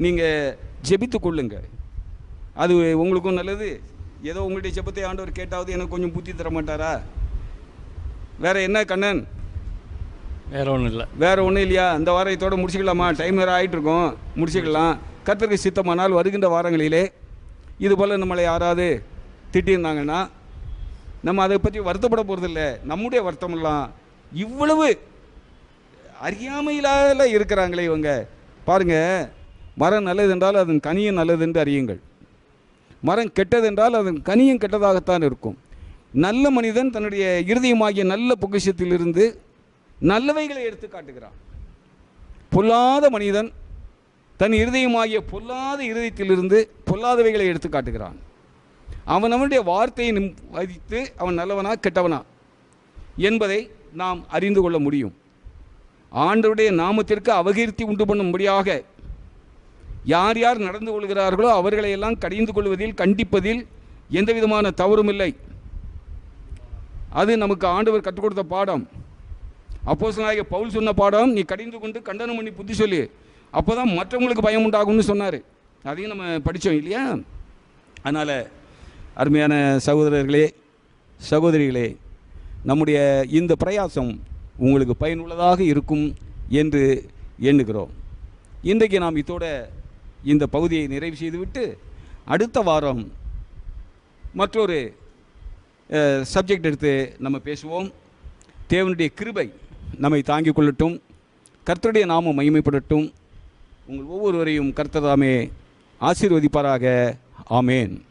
நீங்கள் ஜெபித்து கொள்ளுங்க. அது உங்களுக்கும் நல்லது. ஏதோ உங்களுடைய ஜெபத்தை ஆண்டவர் கேட்டாவது எனக்கு கொஞ்சம் புத்தி தர மாட்டாரா? வேற என்ன கண்ணன்? வேற ஒன்றும் இல்லை. வேற ஒன்றும் இல்லையா? இந்த வாரத்தோடு முடிச்சுக்கலாமா? டைம் வேறு ஆகிட்டுருக்கோம், முடிச்சுக்கலாம். கர்த்தருக்கு சித்தமானால் வருகின்ற வாரங்களிலே இதுபோல் நம்மளை யாராவது திட்டியிருந்தாங்கன்னா நம்ம அதை பற்றி வருத்தப்பட போகிறதில்ல. நம்முடைய வருத்தமெல்லாம் இவ்வளவு அறியாமையிலால இருக்கிறாங்களே இவங்க. பாருங்கள், மரம் நல்லது என்றால் அதன் கனியும் நல்லது என்று அறியுங்கள், மரம் கெட்டது என்றால் அதன் கனியும் கெட்டதாகத்தான் இருக்கும். நல்ல மனிதன் தன்னுடைய இருதயமாகிய நல்ல பொக்கிஷத்திலிருந்து நல்லவைகளை எடுத்து காட்டுகிறான். பொல்லாத மனிதன் தன் இருதயமாகிய பொல்லாத இருதயத்திலிருந்து பொல்லாதவைகளை எடுத்து காட்டுகிறான். அவனுடைய வார்த்தையை வைத்து அவன் நல்லவனா கெட்டவனா என்பதை நாம் அறிந்து கொள்ள முடியும். ஆண்டவருடைய நாமத்திற்கு அபகீர்த்தி உண்டு பண்ணும்படியாக யார் யார் நடந்து கொள்கிறார்களோ அவர்களையெல்லாம் கடிந்து கொள்வதில், கண்டிப்பதில் எந்த விதமான தவறும் இல்லை. அது நமக்கு ஆண்டவர் கற்றுக் கொடுத்த பாடம். அப்போஸ்தலனாகிய பவுல் சொன்ன பாடம், நீ கடிந்து கொண்டு கண்டனம் பண்ணி புத்தி சொல்லி, அப்போ தான் மற்றவங்களுக்கு பயம் உண்டாகும்னு சொன்னார். அதையும் நம்ம படித்தோம் இல்லையா? அதனால் அருமையான சகோதரர்களே, சகோதரிகளே, நம்முடைய இந்த பிரயாசம் உங்களுக்கு பயனுள்ளதாக இருக்கும் என்று எண்ணுகிறோம். இன்றைக்கு நாம் இதோட இந்த பகுதியை நிறைவு செய்துவிட்டு அடுத்த வாரம் மற்றொரு சப்ஜெக்ட் எடுத்து நம்ம பேசுவோம். தேவனுடைய கிருபை நம்மை தாங்கிக் கொள்ளட்டும். கர்த்தருடைய நாமம் மகிமைப்படட்டும். உங்கள் ஒவ்வொருவரையும் கர்த்தர் தாமே ஆசீர்வதிப்பாராக. ஆமேன்.